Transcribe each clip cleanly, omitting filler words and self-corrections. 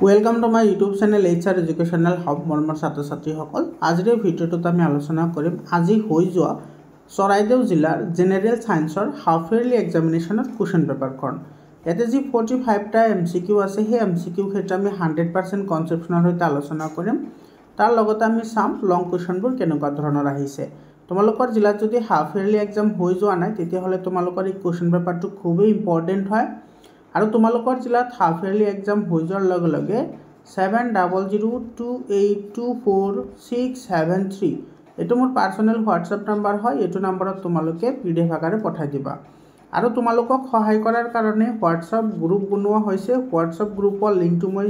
Welcome to my YouTube channel HR educational hub मरমৰ ছাত্ৰ ছাত্ৰীসকল আজিৰ ভিডিঅ'টোত আমি আলোচনা কৰিম আজি হৈ যোৱা চৰাইদেউ জিলাৰ জেনেৰেল সায়েন্সৰ হাফ ইয়াৰলি এক্সামিনেশনৰ কোৱেশ্চন পেপাৰখন এতে যি 45টা MCQ আছে সেই MCQ ক্ষেত্ৰত আমি 100% কনসেপচনৰ সৈতে আলোচনা কৰিম তাৰ লগতে আমি সাম লং কোৱেশ্চনবোৰ কেনেকুৱা ধৰণৰ আহিছে তোমালোকৰ জিলাত যদি হাফ ইয়াৰলি এক্সাম হৈ যোৱা নাই তেতিয়াহলে তোমালোকৰ এই কোৱেশ্চন পেপাৰটো খুবেই ইম্পৰ্টেন্ট হয় আৰু তোমালোকৰ জিলাত হাফ ইয়াৰলি এক্সাম হৈ যোৱাৰ লগে লগে 7002824673 এটো মোৰ পাৰ্সোনাল WhatsApp নম্বৰ হয় এটো নম্বৰত তোমালোকে PDF আকাৰে পঠাই দিবা আৰু তোমালোকক সহায় কৰাৰ কাৰণে WhatsApp গ্ৰুপ বনোৱা হৈছে WhatsApp গ্ৰুপৰ লিংকটো মই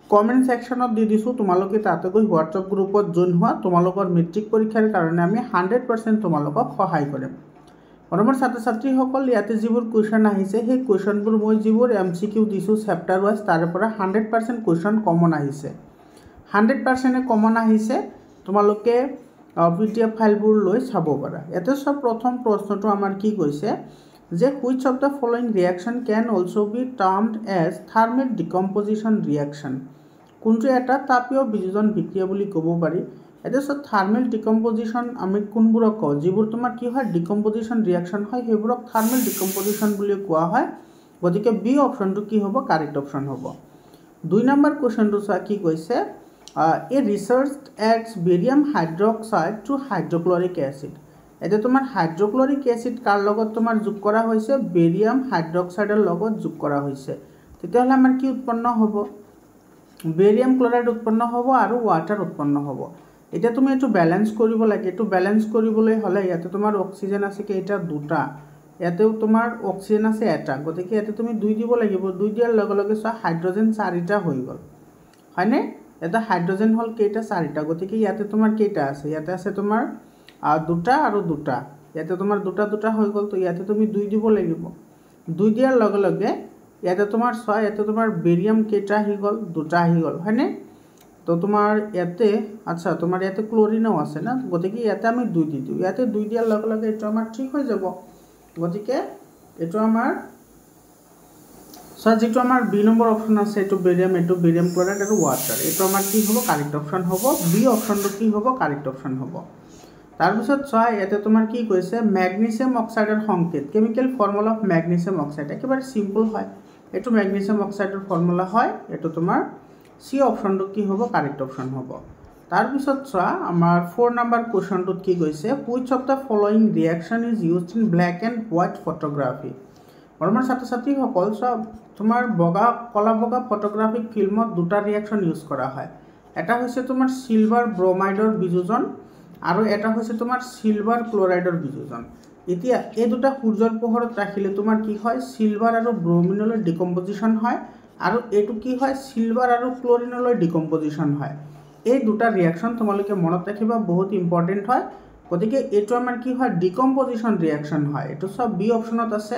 কমেন্ট সেকশনত দি দিছো তোমালোকে তাতে গৈ WhatsApp গ্ৰুপত জয়েন হোৱা তোমালোকৰ মেট্ৰিক পৰীক্ষাৰ কাৰণে আমি 100% তোমালোকক সহায় কৰিম মৰমৰ ছাত্ৰ ছাত্ৰীসকল ইয়াতে যিবোৰ কোৱেশ্চন আহিছে সেই কোৱেশ্চনবোৰ মই যিবোৰ MCQ দিছো চেপ্টাৰ ওয়াইজ তাৰ পৰা 100% কোৱেশ্চন কমন আহিছে 100% কমন আহিছে তোমালোকে PDF ফাইলবোৰ লৈ চাব পাৰা এতে সব প্ৰথম প্ৰশ্নটো আমাৰ কি কৈছে যে which of the following reaction can also be termed as thermal decomposition reaction কোনটো এটা তাপীয় বিযোজন বিক্ৰিয়া বুলি ক'ব পাৰি এটা সব থাৰ্মাল ডিকম্পোজিশন আমি কোনবোৰক কও যিবোৰ তোমাৰ কি হয় ডিকম্পোজিশন ৰিঅ্যাকশন হয় সেইবোৰক থাৰ্মাল ডিকম্পোজিশন বুলি কোৱা হয় গতিকে বি অপশনটো কি হ'ব কাৰেক্ট অপশন হ'ব 2 নম্বৰ কোৱেশ্চনটো চা কি কৈছে a research adds barium hydroxide to hydrochloric acid এটা তোমাৰ হাইড্ৰক্লোৰিক এসিড কাৰ লগত তোমাৰ যোগ কৰা হৈছে বেৰিয়াম হাইড্ৰক্সাইডৰ লগত যোগ কৰা হৈছে তেতিয়াহলে আমাৰ কি উৎপন্ন হ'ব বেৰিয়াম ক্লোৰাইড উৎপন্ন হ'ব আৰু ওয়াটাৰ উৎপন্ন হ'ব এটা তুমি এটো ব্যালেন্স কৰিব লাগে এটো ব্যালেন্স কৰিবলৈ হলে ইয়াতে তোমাৰ অক্সিজেন আছে কি এটা দুটা ইয়াতেও তোমাৰ অক্সিজেন আছে এটা গতিকে ইয়াতে তুমি দুই দিব লাগিব দুই দিয়াৰ লগে লগে সা হাইড্ৰোজেন চাৰিটা হৈ গল হয়নে এটা হাইড্ৰোজেন হল কেইটা চাৰিটা গতিকে ইয়াতে তোমাৰ কেইটা আছে ইয়াতে আছে তোমাৰ দুটা আৰু দুটা ইয়াতে তোমাৰ দুটা দুটা হৈ গল তো ইয়াতে তুমি দুই দিব লাগিব দুই দিয়াৰ লগে লগে ইয়াতে তোমাৰ ছয় ইয়াতে তোমাৰ বেৰিয়াম কেইটা আহি গল দুটা আহি গল হয়নে তো তোমাৰ ইয়াতে আচ্ছা তোমাৰ ইয়াতে ক্লোৰিনও আছে না গতিকে ইয়াতে আমি দুই দি দিও ইয়াতে দুই দিয়াৰ লগে লগে এটো আমাৰ ঠিক হৈ যাব গতিকে এটো আমাৰ যেটো আমাৰ বি নম্বৰ অপশন আছে এটো বেৰিয়াম ক্লোৰাইড আৰু ওয়াটাৰ এটো আমাৰ কি হ'ব কাৰেক্ট অপশন হ'ব বি অপশনটো কি হ'ব কাৰেক্ট অপশন হ'ব তাৰ পিছত ছয় ইয়াতে তোমাৰ কি কৈছে ম্যাগনেসিয়াম অক্সাইডৰ সংকেত chemical formula of magnesium oxide একেবাৰে সিম্পল হয় এটো ম্যাগনেসিয়াম অক্সাইডৰ ফৰ্মুলা হয় এটো তোমাৰ সি অপশনটো কি হ'ব কাৰেক্ট অপশন হ'ব তাৰ পিছত চোৱা আমাৰ 4 নম্বৰ কোৱেশ্চনটোত কি কৈছে which of the following reaction is used in black and white photography মৰমৰ ছাত্ৰ ছাত্ৰী সকল সব তোমাৰ বগা কলা বগা ফটোগ্ৰাফিক ফিল্মত দুটা ৰিঅ্যাকশন ইউজ কৰা হয় এটা হৈছে তোমাৰ সিলভাৰ ব্ৰোমাইডৰ বিযোজন আৰু এটা হৈছে তোমাৰ সিলভাৰ ক্লোৰাইডৰ বিযোজন এতিয়া এই দুটা সূৰ্যৰ পোহৰত ৰাখিলে তোমাৰ কি হয় সিলভাৰ আৰু ব্ৰোমিনলৈ ডিকম্পোজিশন হয় আৰু এটো কি হয় সিলভাৰ আৰু ক্লোৰিনলৈ ডিকম্পোজিশন হয় এই দুটা ৰিঅ্যাকশন তোমালোকে মনত ৰাখিবা বহুত ইম্পৰ্টেন্ট হয় গতিকে এটো আমাৰ কি হয় ডিকম্পোজিশন ৰিঅ্যাকশন হয় এটো সব বি অপশনত আছে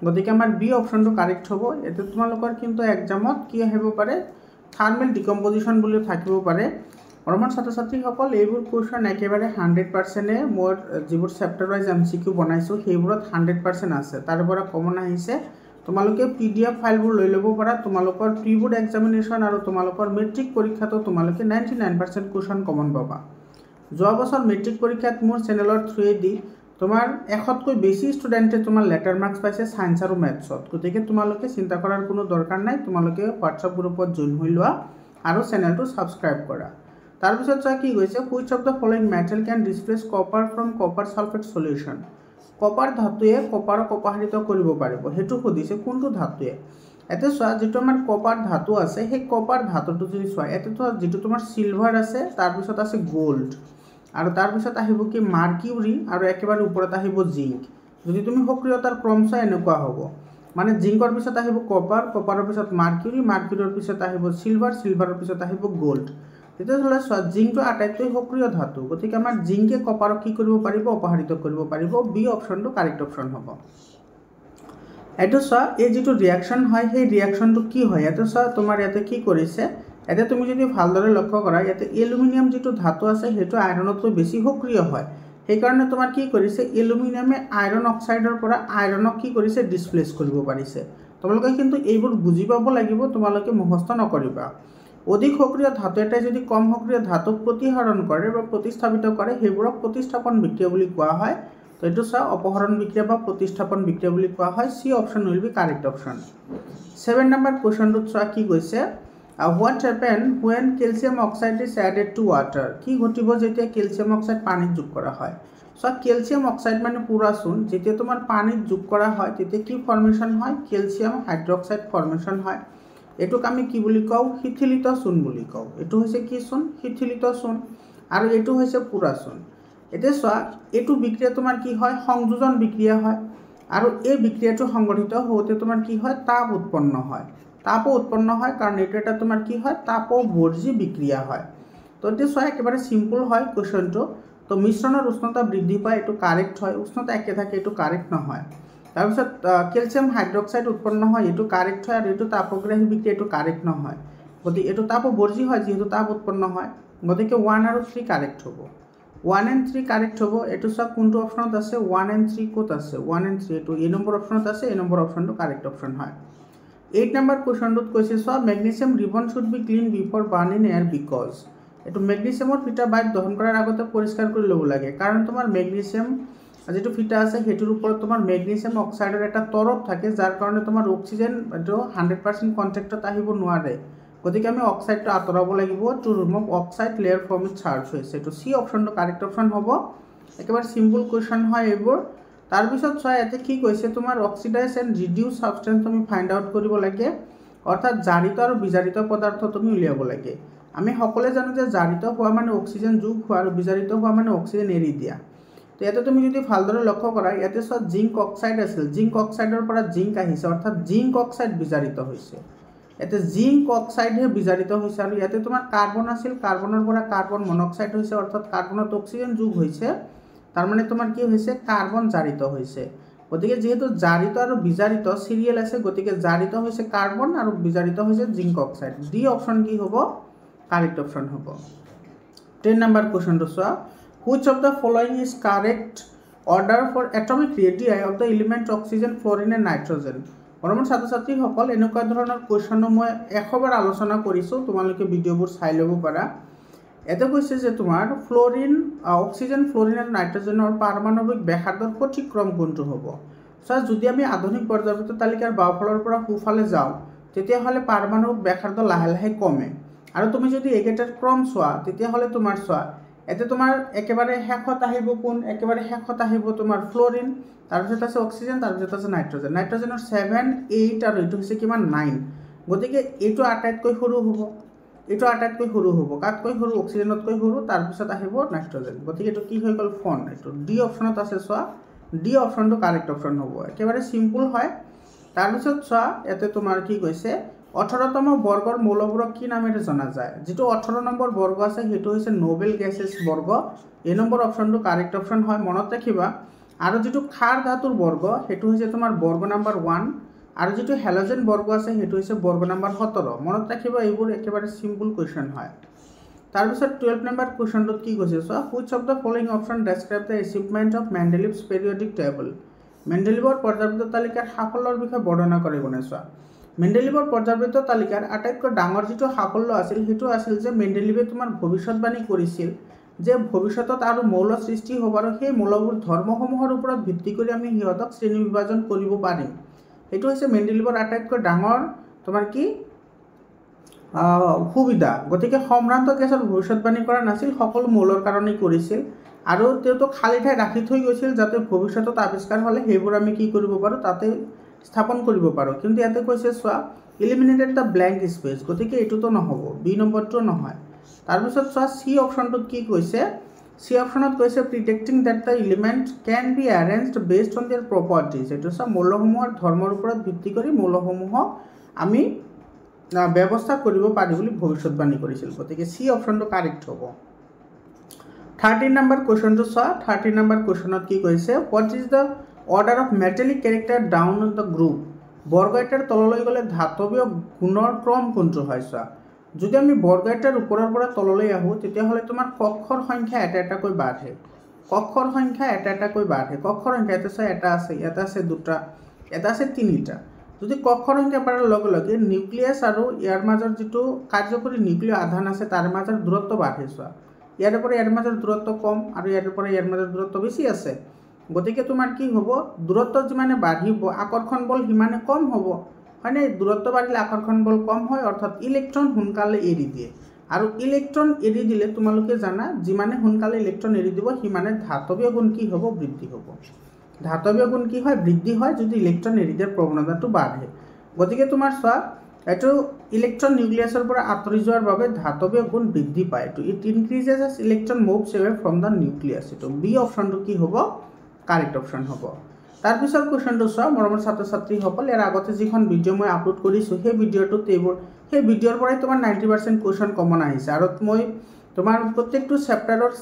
গতিকে আমাৰ বি অপশনটো কাৰেক্ট হ'ব এটো তোমালোকৰ কিন্তু এক্সামত কি আহিব পাৰে থাৰ্মাল ডিকম্পোজিশন বুলি থাকিব পাৰে মৰমৰ ছাত্ৰ ছাত্ৰীসকল এইবোৰ কোৱেশ্চন একেবাৰে 100% এ মোৰ যিবোৰ চেপ্টাৰ ওয়াইজ MCQ বনাইছো সেইবোৰত 100% আছে তাৰ পৰা কমন আহিছে তোমালোকে PDF ফাইলবোৰ লৈ লব পাৰা তোমালোকৰ প্ৰি বোৰ্ড এক্সামিনেশন আৰু তোমালোকৰ মেট্ৰিক পৰীক্ষাটো তোমালোকে 99% কোৱেশ্চন কমন পাবা যোৱা বছৰ মেট্ৰিক পৰীক্ষাত মোৰ চেনেলৰ থ্ৰুৱেদি তোমাৰ 100তকৈ বেছি ষ্টুডেন্টে তোমাৰ লেটাৰ মাৰ্কস পাইছে সায়েন্স আৰু ম্যাথছত গতিকে তোমালোকে চিন্তা কৰাৰ কোনো দৰকাৰ নাই তোমালোকে WhatsApp গ্ৰুপত জয়েন হৈ লোৱা আৰু চেনেলটো সাবস্ক্ৰাইব কৰা তাৰ পিছত চা কি কৈছে which of the following metal can displace copper from copper sulfate solution copper ধাতুয়ে কপাৰক অপহৰিত কৰিব পাৰিব হেতু খুদিছে কোনটো ধাতুয়ে এতে সোৱা যেটো আমাৰ কপাৰ ধাতু আছে সেই কপাৰ ধাতুটো যদি সোৱা এতে তো যেটো তোমাৰ সিলভাৰ আছে তাৰ পিছত আছে গোল্ড আৰু তাৰ পিছত আহিব কি মাৰ্কিউৰি আৰু একেবাৰে ওপৰত আহিব জিংক যদি তুমি সক্ৰিয়তাৰ ক্ৰম চাই এনেকুৱা হ'ব মানে জিংকৰ পিছত আহিব কপাৰ কপাৰৰ পিছত মাৰ্কিউৰিৰ পিছত আহিব সিলভাৰৰ পিছত আহিব গোল্ড তেতিয়াহলে জিংটো আটাইতকৈ সক্ৰিয় ধাতু গতিকে আমাৰ জিংকে কপাৰক কি কৰিব পাৰিব অপহৰিত কৰিব পাৰিব বি অপশনটো কাৰেক্ট অপশন হ'ব এটো সা এই যেটো ৰিঅ্যাকশন হয় সেই ৰিঅ্যাকশনটো কি হয় এটো সা তোমাৰ ইয়াতে কি কৰিছে এতে তুমি যদি ভালদৰে লক্ষ্য কৰা ইয়াতে এলুমিনিয়াম যেটো ধাতু আছে হেতু আইৰণতকৈ বেছি সক্ৰিয় হয় সেই কাৰণে তোমাৰ কি কৰিছে এলুমিনিয়ামে আইৰণ অক্সাইডৰ পৰা আইৰণক কি কৰিছে ডিসপ্লেস কৰিব পাৰিছে তোমালোকে কিন্তু এইবোৰ বুজি পাব লাগিব, তোমালোকে মুখস্থ নকৰিবা। অধিক সক্ৰিয় ধাতু এটাই যদি কম সক্ৰিয় ধাতুক প্ৰতিহৰণ কৰে বা প্ৰতিস্থাপিত কৰে সেইবোৰক প্ৰতিস্থাপন বিক্ৰিয়া বুলি কোৱা হয়। তো এইটো চোৱা অপহৰণ বিক্ৰিয়া বা প্ৰতিস্থাপন বিক্ৰিয়া বুলি কোৱা হয়। C option will be correct option. 7 number কুৱেশ্যনটোত চোৱা কি কৈছে, what happen when calcium oxide is added to water. কি ঘটিব যেতিয়া কেলছিয়াম অক্সাইড পানীত যোগ কৰা হয়। চোৱা কেলছিয়াম অক্সাইড মানে পুৰা চূণ, যেতিয়া তোমাৰ পানীত যোগ কৰা হয় তেতিয়া কি ফৰ্মেশ্যন হয়, কেলছিয়াম হাইড্ৰক্সাইড ফৰ্মেশ্যন হয়। এইটোক আমি কি বুলি কওঁ, শিথিলিত চূণ বুলি কওঁ। এইটো হৈছে কি চূণ, শিথিলিত চূণ, আৰু এইটো হৈছে পুৰা চূণ। এতিয়া চোৱা এইটো বিক্ৰিয়া তোমাৰ কি হয়, সংযোজন বিক্ৰিয়া হয়, আৰু এই বিক্ৰিয়াটো সংঘটিত হওঁতে তোমাৰ কি হয়, তাপ উৎপন্ন হয়। তাপো উৎপন্ন হয় কাৰণ এইটো এটা তোমাৰ কি হয়, তাপবৰ্জী বিক্ৰিয়া হয়। তো এতিয়া চোৱা একেবাৰে চিম্পল হয় কুৱেশ্যনটো। তো মিশ্ৰণৰ উষ্ণতা বৃদ্ধি পায়, এইটো কাৰেক্ট হয়। উষ্ণতা একে থাকে, এইটো কাৰেক্ট নহয়। তাৰপিছত কেলছিয়াম হাইড্ৰক্সাইড উৎপন্ন হয়, এইটো কাৰেক্ট হয়, আৰু এইটো তাপগ্ৰাহী বিক্ৰিয়া, এইটো কাৰেক্ট নহয়। গতিকে এইটো তাপবৰ্জী হয় যিহেতু তাপ উৎপন্ন হয়। গতিকে 1 আৰু 3 কাৰেক্ট হ'ব। 1 and 3 কাৰেক্ট হ'ব। এইটো চোৱা কোনটো অপশ্যনত আছে, 1 and 3 ক'ত আছে, 1 and 3 এইটো এ নম্বৰ অপশ্যনত আছে। এ নম্বৰ অপশ্যনটো কাৰেক্ট অপশ্যন হয়। 8 নম্বৰ কুৱেশ্যনটোত কৈছে চোৱা magnesium ribbon should be clean before burn in air because. এইটো মেগনেছিয়ামৰ ফিটা বায়ুত দহন কৰাৰ আগতে পৰিষ্কাৰ কৰি ল'ব লাগে, কাৰণ তোমাৰ মেগনেছিয়াম যিটো ফিটা আছে সেইটোৰ ওপৰত তোমাৰ মেগনেছিয়াম অক্সাইডৰ এটা তৰপ থাকে, যাৰ কাৰণে তোমাৰ অক্সিজেন এইটো 100% কণ্টেক্টত আহিব নোৱাৰে। গতিকে আমি অক্সাইডটো আঁতৰাব লাগিব to remove oxide layer from it surface. এইটো চি অপশ্যনটো কাৰেক্ট অপশ্যন হ'ব। একেবাৰে চিম্পল কুৱেশ্যন হয় এইবোৰ। তাৰপিছত চোৱা ইয়াতে কি কৈছে, তোমাৰ অক্সিডাইজ এণ্ড ৰিডিউচ ছাবষ্টেঞ্চ তুমি ফাইণ্ড আউট কৰিব লাগে, অৰ্থাৎ জাৰিত আৰু বিজাৰিত পদাৰ্থ তুমি উলিয়াব লাগে। আমি সকলোৱে জানো যে জাৰিত হোৱা মানে অক্সিজেন যোগ হোৱা, আৰু বিজাৰিত হোৱা মানে অক্সিজেন এৰি দিয়া। তো ইয়াতে তুমি যদি ভালদৰে লক্ষ্য কৰা, ইয়াতে চোৱা জিংক অক্সাইড আছিল, জিংক অক্সাইডৰ পৰা জিংক আহিছে, অৰ্থাৎ জিংক অক্সাইড বিজাৰিত হৈছে। ইয়াতে জিংক অক্সাইডহে বিজাৰিত হৈছে, আৰু ইয়াতে তোমাৰ কাৰ্বন আছিল, কাৰ্বনৰ পৰা কাৰ্বন মনক্সাইড হৈছে, অৰ্থাৎ কাৰ্বনত অক্সিজেন যোগ হৈছে, তাৰমানে তোমাৰ কি হৈছে, কাৰ্বন জাৰিত হৈছে। গতিকে যিহেতু জাৰিত আৰু বিজাৰিত চিৰিয়েল আছে, গতিকে জাৰিত হৈছে কাৰ্বন আৰু বিজাৰিত হৈছে জিংক অক্সাইড। ডি অপশ্যন কি হ'ব, কাৰেক্ট অপশ্যন হ'ব। 10 নম্বৰ কুৱেশ্যনটো চোৱা, which of the following is correct order for atomic radii of the element oxygen, fluorine and nitrogen. মৰমৰ ছাত্ৰ ছাত্ৰীসকল, এনেকুৱা ধৰণৰ কুৱেশ্যনো মই 100 বাৰ আলোচনা কৰিছোঁ, তোমালোকে ভিডিঅ'বোৰ চাই ল'ব পাৰা। ইয়াতে কৈছে যে তোমাৰ ফ্ল'ৰিন, অক্সিজেন, ফ্ল'ৰিন আৰু নাইট্ৰজেনৰ পাৰমাণৱিক ব্যাসাৰ্ধৰ সঠিক ক্ৰম কোনটো হ'ব। চোৱা যদি আমি আধুনিক পৰ্যায়বৃত্ত তালিকাৰ বাওঁফালৰ পৰা সোঁফালে যাওঁ, তেতিয়াহ'লে পাৰমাণৱিক ব্যাসাৰ্ধ লাহে লাহে কমে। আৰু তুমি যদি এইকেইটাৰ ক্ৰম চোৱা, তেতিয়াহ'লে তোমাৰ চোৱা ইয়াতে তোমাৰ একেবাৰে শেষত আহিব কোন, একেবাৰে শেষত আহিব তোমাৰ ফ্ল'ৰিন, তাৰপিছত আছে অক্সিজেন, তাৰপিছত আছে নাইট্ৰজেন। নাইট্ৰজেনৰ 7, 8 আৰু এইটো হৈছে কিমান 9। গতিকে এইটো আটাইতকৈ সৰু হ'ব, এইটো আটাইতকৈ সৰু হ'ব, কাতকৈ সৰু, অক্সিজেনতকৈ সৰু, তাৰপিছত আহিব নাইট্ৰজেন। গতিকে এইটো কি হৈ গ'ল, ফোন। এইটো ডি অপশ্যনত আছে, চোৱা ডি অপশ্যনটো কাৰেক্ট অপশ্যন হ'ব। একেবাৰে চিম্পল হয়। তাৰপিছত চোৱা ইয়াতে তোমাৰ কি কৈছে, 18তম বৰ্গৰ মৌলবোৰক কি নামেৰে জনা যায়। যিটো 18 নম্বৰ বৰ্গ আছে সেইটো হৈছে নোবেল গেছেছ বৰ্গ। এই নম্বৰ অপশ্যনটো কাৰেক্ট অপশ্যন হয়, মনত ৰাখিবা। আৰু যিটো ক্ষাৰ ধাতুৰ বৰ্গ সেইটো হৈছে তোমাৰ বৰ্গ নাম্বাৰ 1, আৰু যিটো হেল'জেন বৰ্গ আছে সেইটো হৈছে বৰ্গ নাম্বাৰ 17। মনত ৰাখিবা, এইবোৰ একেবাৰে চিম্পল কুৱেশ্যন হয়। তাৰপিছত 12 নম্বৰ কুৱেশ্যনটোত কি কৈছে চোৱা, which of the following option describe the achievement of Mendeleev's periodic table. মেণ্ডেলিভৰ পৰ্যাবৃত্ত তালিকাৰ সাফল্যৰ বিষয়ে বৰ্ণনা কৰে কোনে। চোৱা মেণ্ডেলিভৰ পৰ্যাবৃত্ত তালিকাৰ আটাইতকৈ ডাঙৰ যিটো সাফল্য আছিল সেইটো আছিল যে মেণ্ডেলিভে তোমাৰ ভৱিষ্যতবাণী কৰিছিল যে ভৱিষ্যতত আৰু মৌল সৃষ্টি হ'ব, আৰু সেই মৌলবোৰ ধৰ্মসমূহৰ ওপৰত ভিত্তি কৰি আমি সিহঁতক শ্ৰেণী বিভাজন কৰিব পাৰিম। সেইটো হৈছে মেণ্ডেলিভৰ আটাইতকৈ ডাঙৰ তোমাৰ কি সুবিধা। গতিকে সম্ভ্ৰান্ত গেছৰ ভৱিষ্যতবাণী কৰা নাছিল, সকলো মৌলৰ কাৰণেই কৰিছিল, আৰু তেওঁতো খালী ঠাই ৰাখি থৈ গৈছিল যাতে ভৱিষ্যতত আৱিষ্কাৰ হ'লে সেইবোৰ আমি কি কৰিব পাৰোঁ, তাতে স্থাপন কৰিব পাৰোঁ। কিন্তু ইয়াতে কৈছে চোৱা ইলিমিনেটেড দ্য ব্লেংক স্পেচ, গতিকে এইটোতো নহ'ব, বি নম্বৰটো নহয়। তাৰপিছত চোৱা চি অপশ্যনটোত কি কৈছে, চি অপশ্যনত কৈছে predicting that the element can be arranged based on their properties. এইটো চোৱা মৌলসমূহৰ ধৰ্মৰ ওপৰত ভিত্তি কৰি মৌলসমূহক আমি ব্যৱস্থা কৰিব পাৰি বুলি ভৱিষ্যতবাণী কৰিছিল। গতিকে চি অপশ্যনটো কাৰেক্ট হ'ব। 13 নম্বৰ কুৱেশ্যনটো চোৱা, 13 নম্বৰ কুৱেশ্যনত কি কৈছে, what is the order of metallic character down on the group. বৰ্গ এটাৰ তললৈ গ'লে ধাতৱীয় গুণৰ ক্ৰম কোনটো হয়। চোৱা যদি আমি বৰ্গ এটাৰ ওপৰৰ পৰা তললৈ আহোঁ, তেতিয়াহ'লে তোমাৰ কক্ষৰ সংখ্যা এটা এটাকৈ বাঢ়ে, কক্ষৰ সংখ্যা এটা এটাকৈ বাঢ়ে। কক্ষৰ সংখ্যা এটা চোৱা, এটা আছে, এটা আছে 2টা, এটা আছে 3টা। যদি কক্ষৰ সংখ্যা বাঢ়াৰ লগে লগে নিউক্লিয়াছ আৰু ইয়াৰ মাজৰ যিটো কাৰ্যকৰী নিউক্লিয় আধান আছে তাৰ মাজৰ দূৰত্ব বাঢ়ে চোৱা ইয়াৰ পৰা ইয়াৰ মাজৰ দূৰত্ব কম আৰু ইয়াৰ পৰা ইয়াৰ মাজৰ দূৰত্ব বেছি আছে গতিকে তোমাৰ কি হ'ব দূৰত্ব যিমানে বাঢ়িব আকৰ্ষণ বল সিমানে কম হ'ব হয়নে দূৰত্ব বাঢ়িলে আকৰ্ষণ বল কম হয় অৰ্থাৎ ইলেক্ট্ৰন সোনকালে এৰি দিয়ে আৰু ইলেক্ট্ৰন এৰি দিলে তোমালোকে জানা যিমানে সোনকালে ইলেক্ট্ৰন এৰি দিব সিমানে ধাতৱীয় গুণ কি হ'ব বৃদ্ধি হ'ব ধাতৱীয় গুণ কি হয় বৃদ্ধি হয় যদি ইলেক্ট্ৰন এৰি দিয়াৰ প্ৰৱণতাটো বাঢ়ে গতিকে তোমাৰ চোৱা এইটো ইলেক্ট্ৰন নিউক্লিয়াছৰ পৰা আঁতৰি যোৱাৰ বাবে ধাতৱীয় গুণ বৃদ্ধি পায় এইটো it increases as electron moves away from the nucleus এইটো বি অপশ্যনটো কি হ'ব কাৰেক্ট অপশ্যন হ'ব তাৰপিছত কুৱেশ্যনটো চোৱা মৰমৰ ছাত্ৰ ছাত্ৰীসকল ইয়াৰ আগতে যিখন ভিডিঅ' মই আপলোড কৰিছোঁ সেই ভিডিঅ'টোত সেই ভিডিঅ'ৰ পৰাই তোমাৰ 90% কুৱেশ্যন কমন আহিছে আৰু মই তোমাৰ প্ৰত্যেকটো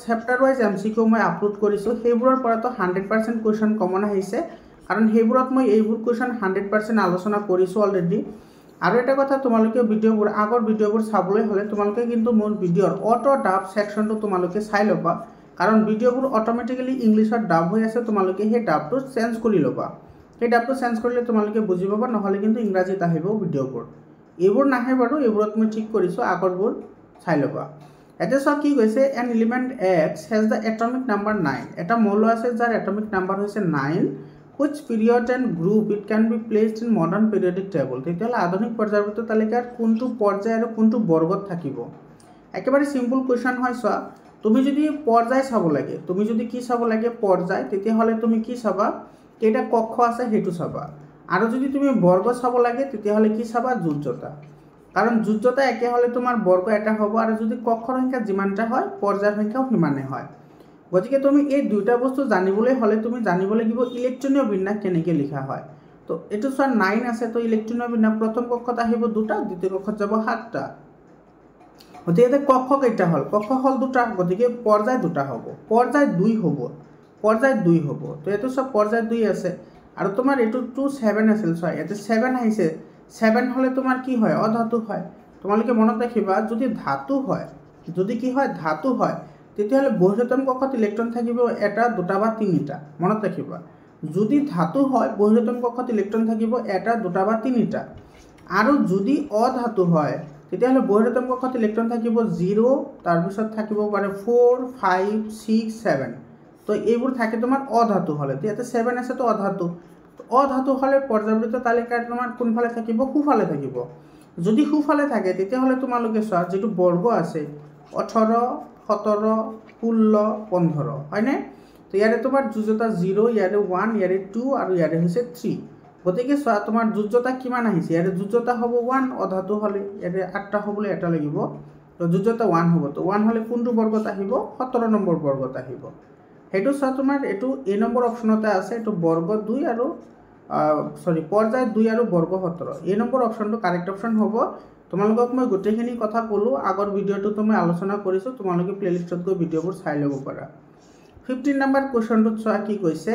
চেপ্টাৰ ৱাইজ MCQ মই আপলোড কৰিছোঁ সেইবোৰৰ পৰাতো 100% কুৱেশ্যন কমন আহিছে কাৰণ সেইবোৰত মই এইবোৰ কুৱেশ্যন 100% আলোচনা কৰিছোঁ অলৰেডি আৰু এটা কথা তোমালোকে ভিডিঅ'বোৰ আগৰ ভিডিঅ'বোৰ চাবলৈ হ'লে তোমালোকে কিন্তু মোৰ ভিডিঅ'ৰ অটো ডাব সেকশনটো তোমালোকে চাই ল'বা কাৰণ ভিডিঅ'বোৰ অটোমেটিক্যালি ইংলিছত ডাব হৈ আছে তোমালোকে সেই ডাবটো চেঞ্জ কৰি ল'বা সেই ডাবটো চেঞ্জ কৰিলে তোমালোকে বুজি পাবা নহ'লে কিন্তু ইংৰাজীত আহিব ভিডিঅ'বোৰ এইবোৰ নাহে বাৰু এইবোৰত মই ঠিক কৰিছোঁ আগৰবোৰ চাই ল'বা এতিয়া চোৱা কি কৈছে N element X has the atomic number 9 এটা মৌল আছে যাৰ এটমিক নাম্বাৰ হৈছে 9 which period and group it can be placed in modern periodic table তেতিয়াহ'লে আধুনিক পৰ্যায়বৃত্ত তালিকাৰ কোনটো পৰ্যায় আৰু কোনটো বৰ্গত থাকিব একেবাৰে সিম্পল কোৱেশ্চন হয় চোৱা তুমি যদি পৰ্যায় চাব লাগে তুমি যদি কি চাব লাগে পৰ্যায় তেতিয়াহ'লে তুমি কি চাবা কেইটা কক্ষ আছে হেতু চাবা আৰু যদি তুমি বৰ্গ চাব লাগে তেতিয়াহ'লে কি চাবা যোজ্যতা কাৰণ যোজ্যতা একে হ'লে তোমাৰ বৰ্গ এটা হ'ব আৰু যদি কক্ষৰ সংখ্যা যিমানটা হয় পৰ্যায়ৰ সংখ্যাও সিমানে হয় গতিকে তুমি এই দুইটা বস্তু জানিবলৈ হ'লে তুমি জানিব লাগিব ইলেক্ট্ৰনীয় বিন্যাস কেনেকৈ লিখা হয় তো এইটো চোৱা 9 আছে তো ইলেক্ট্ৰনীয় বিন্যাস প্ৰথম কক্ষত আহিব দুটা দ্বিতীয় কক্ষত যাব 7টা গতিকে কক্ষ কেইটা হ'ল কক্ষ হ'ল দুটা গতিকে পৰ্যায় দুটা হ'ব পৰ্যায় 2 হ'ব পৰ্যায় 2 হ'ব তো এইটো চব পৰ্যায় 2 আছে আৰু তোমাৰ এইটো 7 আছিল চোৱা ইয়াতে 7 আহিছে 7 হ'লে তোমাৰ কি হয় অধাতু হয় তোমালোকে মনত ৰাখিবা যদি ধাতু হয় যদি কি হয় ধাতু হয় তেতিয়াহ'লে বহিঃতম কক্ষত ইলেক্ট্ৰন থাকিব এটা দুটা বা তিনিটা মনত ৰাখিবা যদি ধাতু হয় বহিঃতম কক্ষত ইলেক্ট্ৰন থাকিব এটা দুটা বা তিনিটা আৰু যদি অধাতু হয় তেতিয়াহ'লে বহিঃতম কক্ষত ইলেক্ট্ৰন থাকিব 0 তাৰপিছত থাকিব পাৰে 4 5 6 7 তো এইবোৰ থাকে তোমাৰ অধাতু হ'লে ইয়াতে 7 আছে তো অধাতু হ'লে পৰ্যায়বৃত্ত তালিকাৰ তোমাৰ কোনফালে থাকিব সোঁফালে থাকিব যদি সোঁফালে থাকে তেতিয়াহ'লে তোমালোকে চোৱা যেটো বৰ্গ আছে 18 17 16 15 হয়নে তো ইয়াৰে তোমাৰ যোজ্যতা 0 ইয়াৰে 1 ইয়াৰে 2 আৰু ইয়াৰে হৈছে 3 গতিকে চোৱা তোমাৰ যোজ্যতা কিমান আহিছে ইয়াৰে যোজ্যতা হ'ব 1 অধাতু হ'লে ইয়াৰে 8টা হ'বলৈ এটা লাগিব তো যোজ্যতা 1 হ'ব তো 1 হ'লে কোনটো বৰ্গত আহিব 17 নম্বৰ বৰ্গত আহিব হেতু চোৱা তোমাৰ এটো এ নম্বৰ অপচনতে আছে এটো বৰ্গ 2 আৰু পৰ্যায় 2 আৰু বৰ্গ 17 এ নম্বৰ অপচনটো কাৰেক্ট অপচন হ'ব তোমালোকক মই গোটেইখিনি কথা ক'লো আগৰ ভিডিঅ'টো মই আলোচনা কৰিছো তোমালোকে প্লেলিষ্টত গৈ ভিডিঅ'বোৰ চাই ল'ব পাৰা 15 নম্বৰ কোৱেশ্চনটোত চোৱা কি কৈছে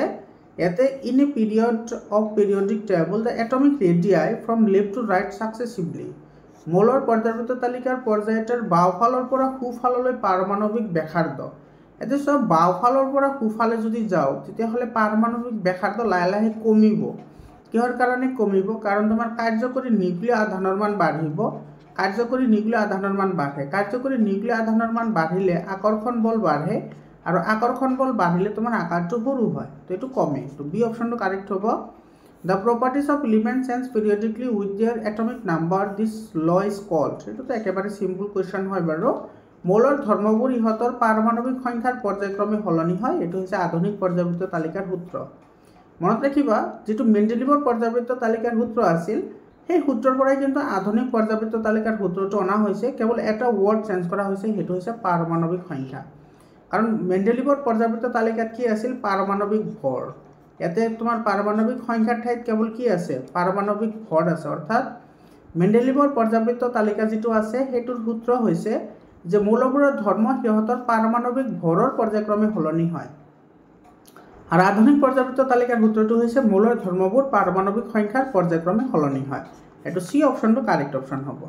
ইয়াতে in a period of periodic table the atomic radii from left to right successively মৌলৰ পৰ্যায়বৃত্ত তালিকাৰ পৰ্যায়টাৰ বাওঁফালৰ পৰা সোঁফাললৈ পাৰমাণৱিক ব্যাসাৰ্ধ এতে সব বাওঁফালৰ পৰা সোঁফালে যদি যাও তেতিয়াহ'লে পাৰমাণৱিক ব্যাসাৰ্ধ লাহে লাহে কমিব কিহৰ কাৰণে কমিব কাৰণ তোমাৰ কাৰ্যকৰী নিউক্লিয় আধানৰ মান বাঢ়িব কাৰ্যকৰী নিউক্লিয় আধানৰ মান বাঢ়ে কাৰ্যকৰী নিউক্লিয় আধানৰ মান বাঢ়িলে আকৰ্ষণ বল বাঢ়ে আৰু আকৰ্ষণ বল বাঢ়িলে তোমাৰ আকাৰটো সৰু হয় তো এটো কমে তো বি অপচনটো কাৰেক্ট হ'ব The properties of elements change periodically with their atomic number. This law is called. এটো তো একেবাৰে সিম্পল কোৱেশ্চন হয় বাৰু মৌলৰ ধৰ্মবোৰ ইহতৰ পাৰমাণৱিক সংখ্যাৰ পৰ্যায়ক্ৰমে সলনি হয় এটো হৈছে আধুনিক পৰ্যায়বৃত্ত তালিকাৰ সূত্ৰ মনত ৰাখিবা যেটো মেন্ডেলিভৰ পৰ্যায়বৃত্ত তালিকাৰ সূত্ৰ আছিল সেই সূত্ৰৰ পৰাই কিন্তু আধুনিক পৰ্যায়বৃত্ত তালিকাৰ সূত্ৰটো অনা হৈছে কেৱল এটা ওয়াৰ্ড চেঞ্জ কৰা হৈছে হেতু হৈছে পাৰমাণৱিক সংখ্যা কাৰণ মেন্ডেলিভৰ পৰ্যায়বৃত্ত তালিকাত কি আছিল পাৰমাণৱিক ভৰ ইয়াতে তোমাৰ পাৰমাণৱিক সংখ্যাৰ ঠাইত কেৱল কি আছে পাৰমাণৱিক ভৰ আছে অৰ্থাৎ মেন্ডেলিভৰ পৰ্যায়বৃত্ত তালিকা যেটো আছে হেতুৰ সূত্ৰ হৈছে যে মৌলবোৰৰ ধৰ্ম সিহঁতৰ পাৰমাণৱিক ভৰৰ পৰ্যায়ক্ৰমে সলনি হয় আৰু আধুনিক পৰ্যায়বৃত্ত তালিকাৰ সূত্ৰটো হৈছে মৌলৰ ধৰ্মবোৰ পাৰমাণৱিক সংখ্যাৰ পৰ্যায়ক্ৰমে সলনি হয় এটো সি অপচনটো কাৰেক্ট অপচন হ'ব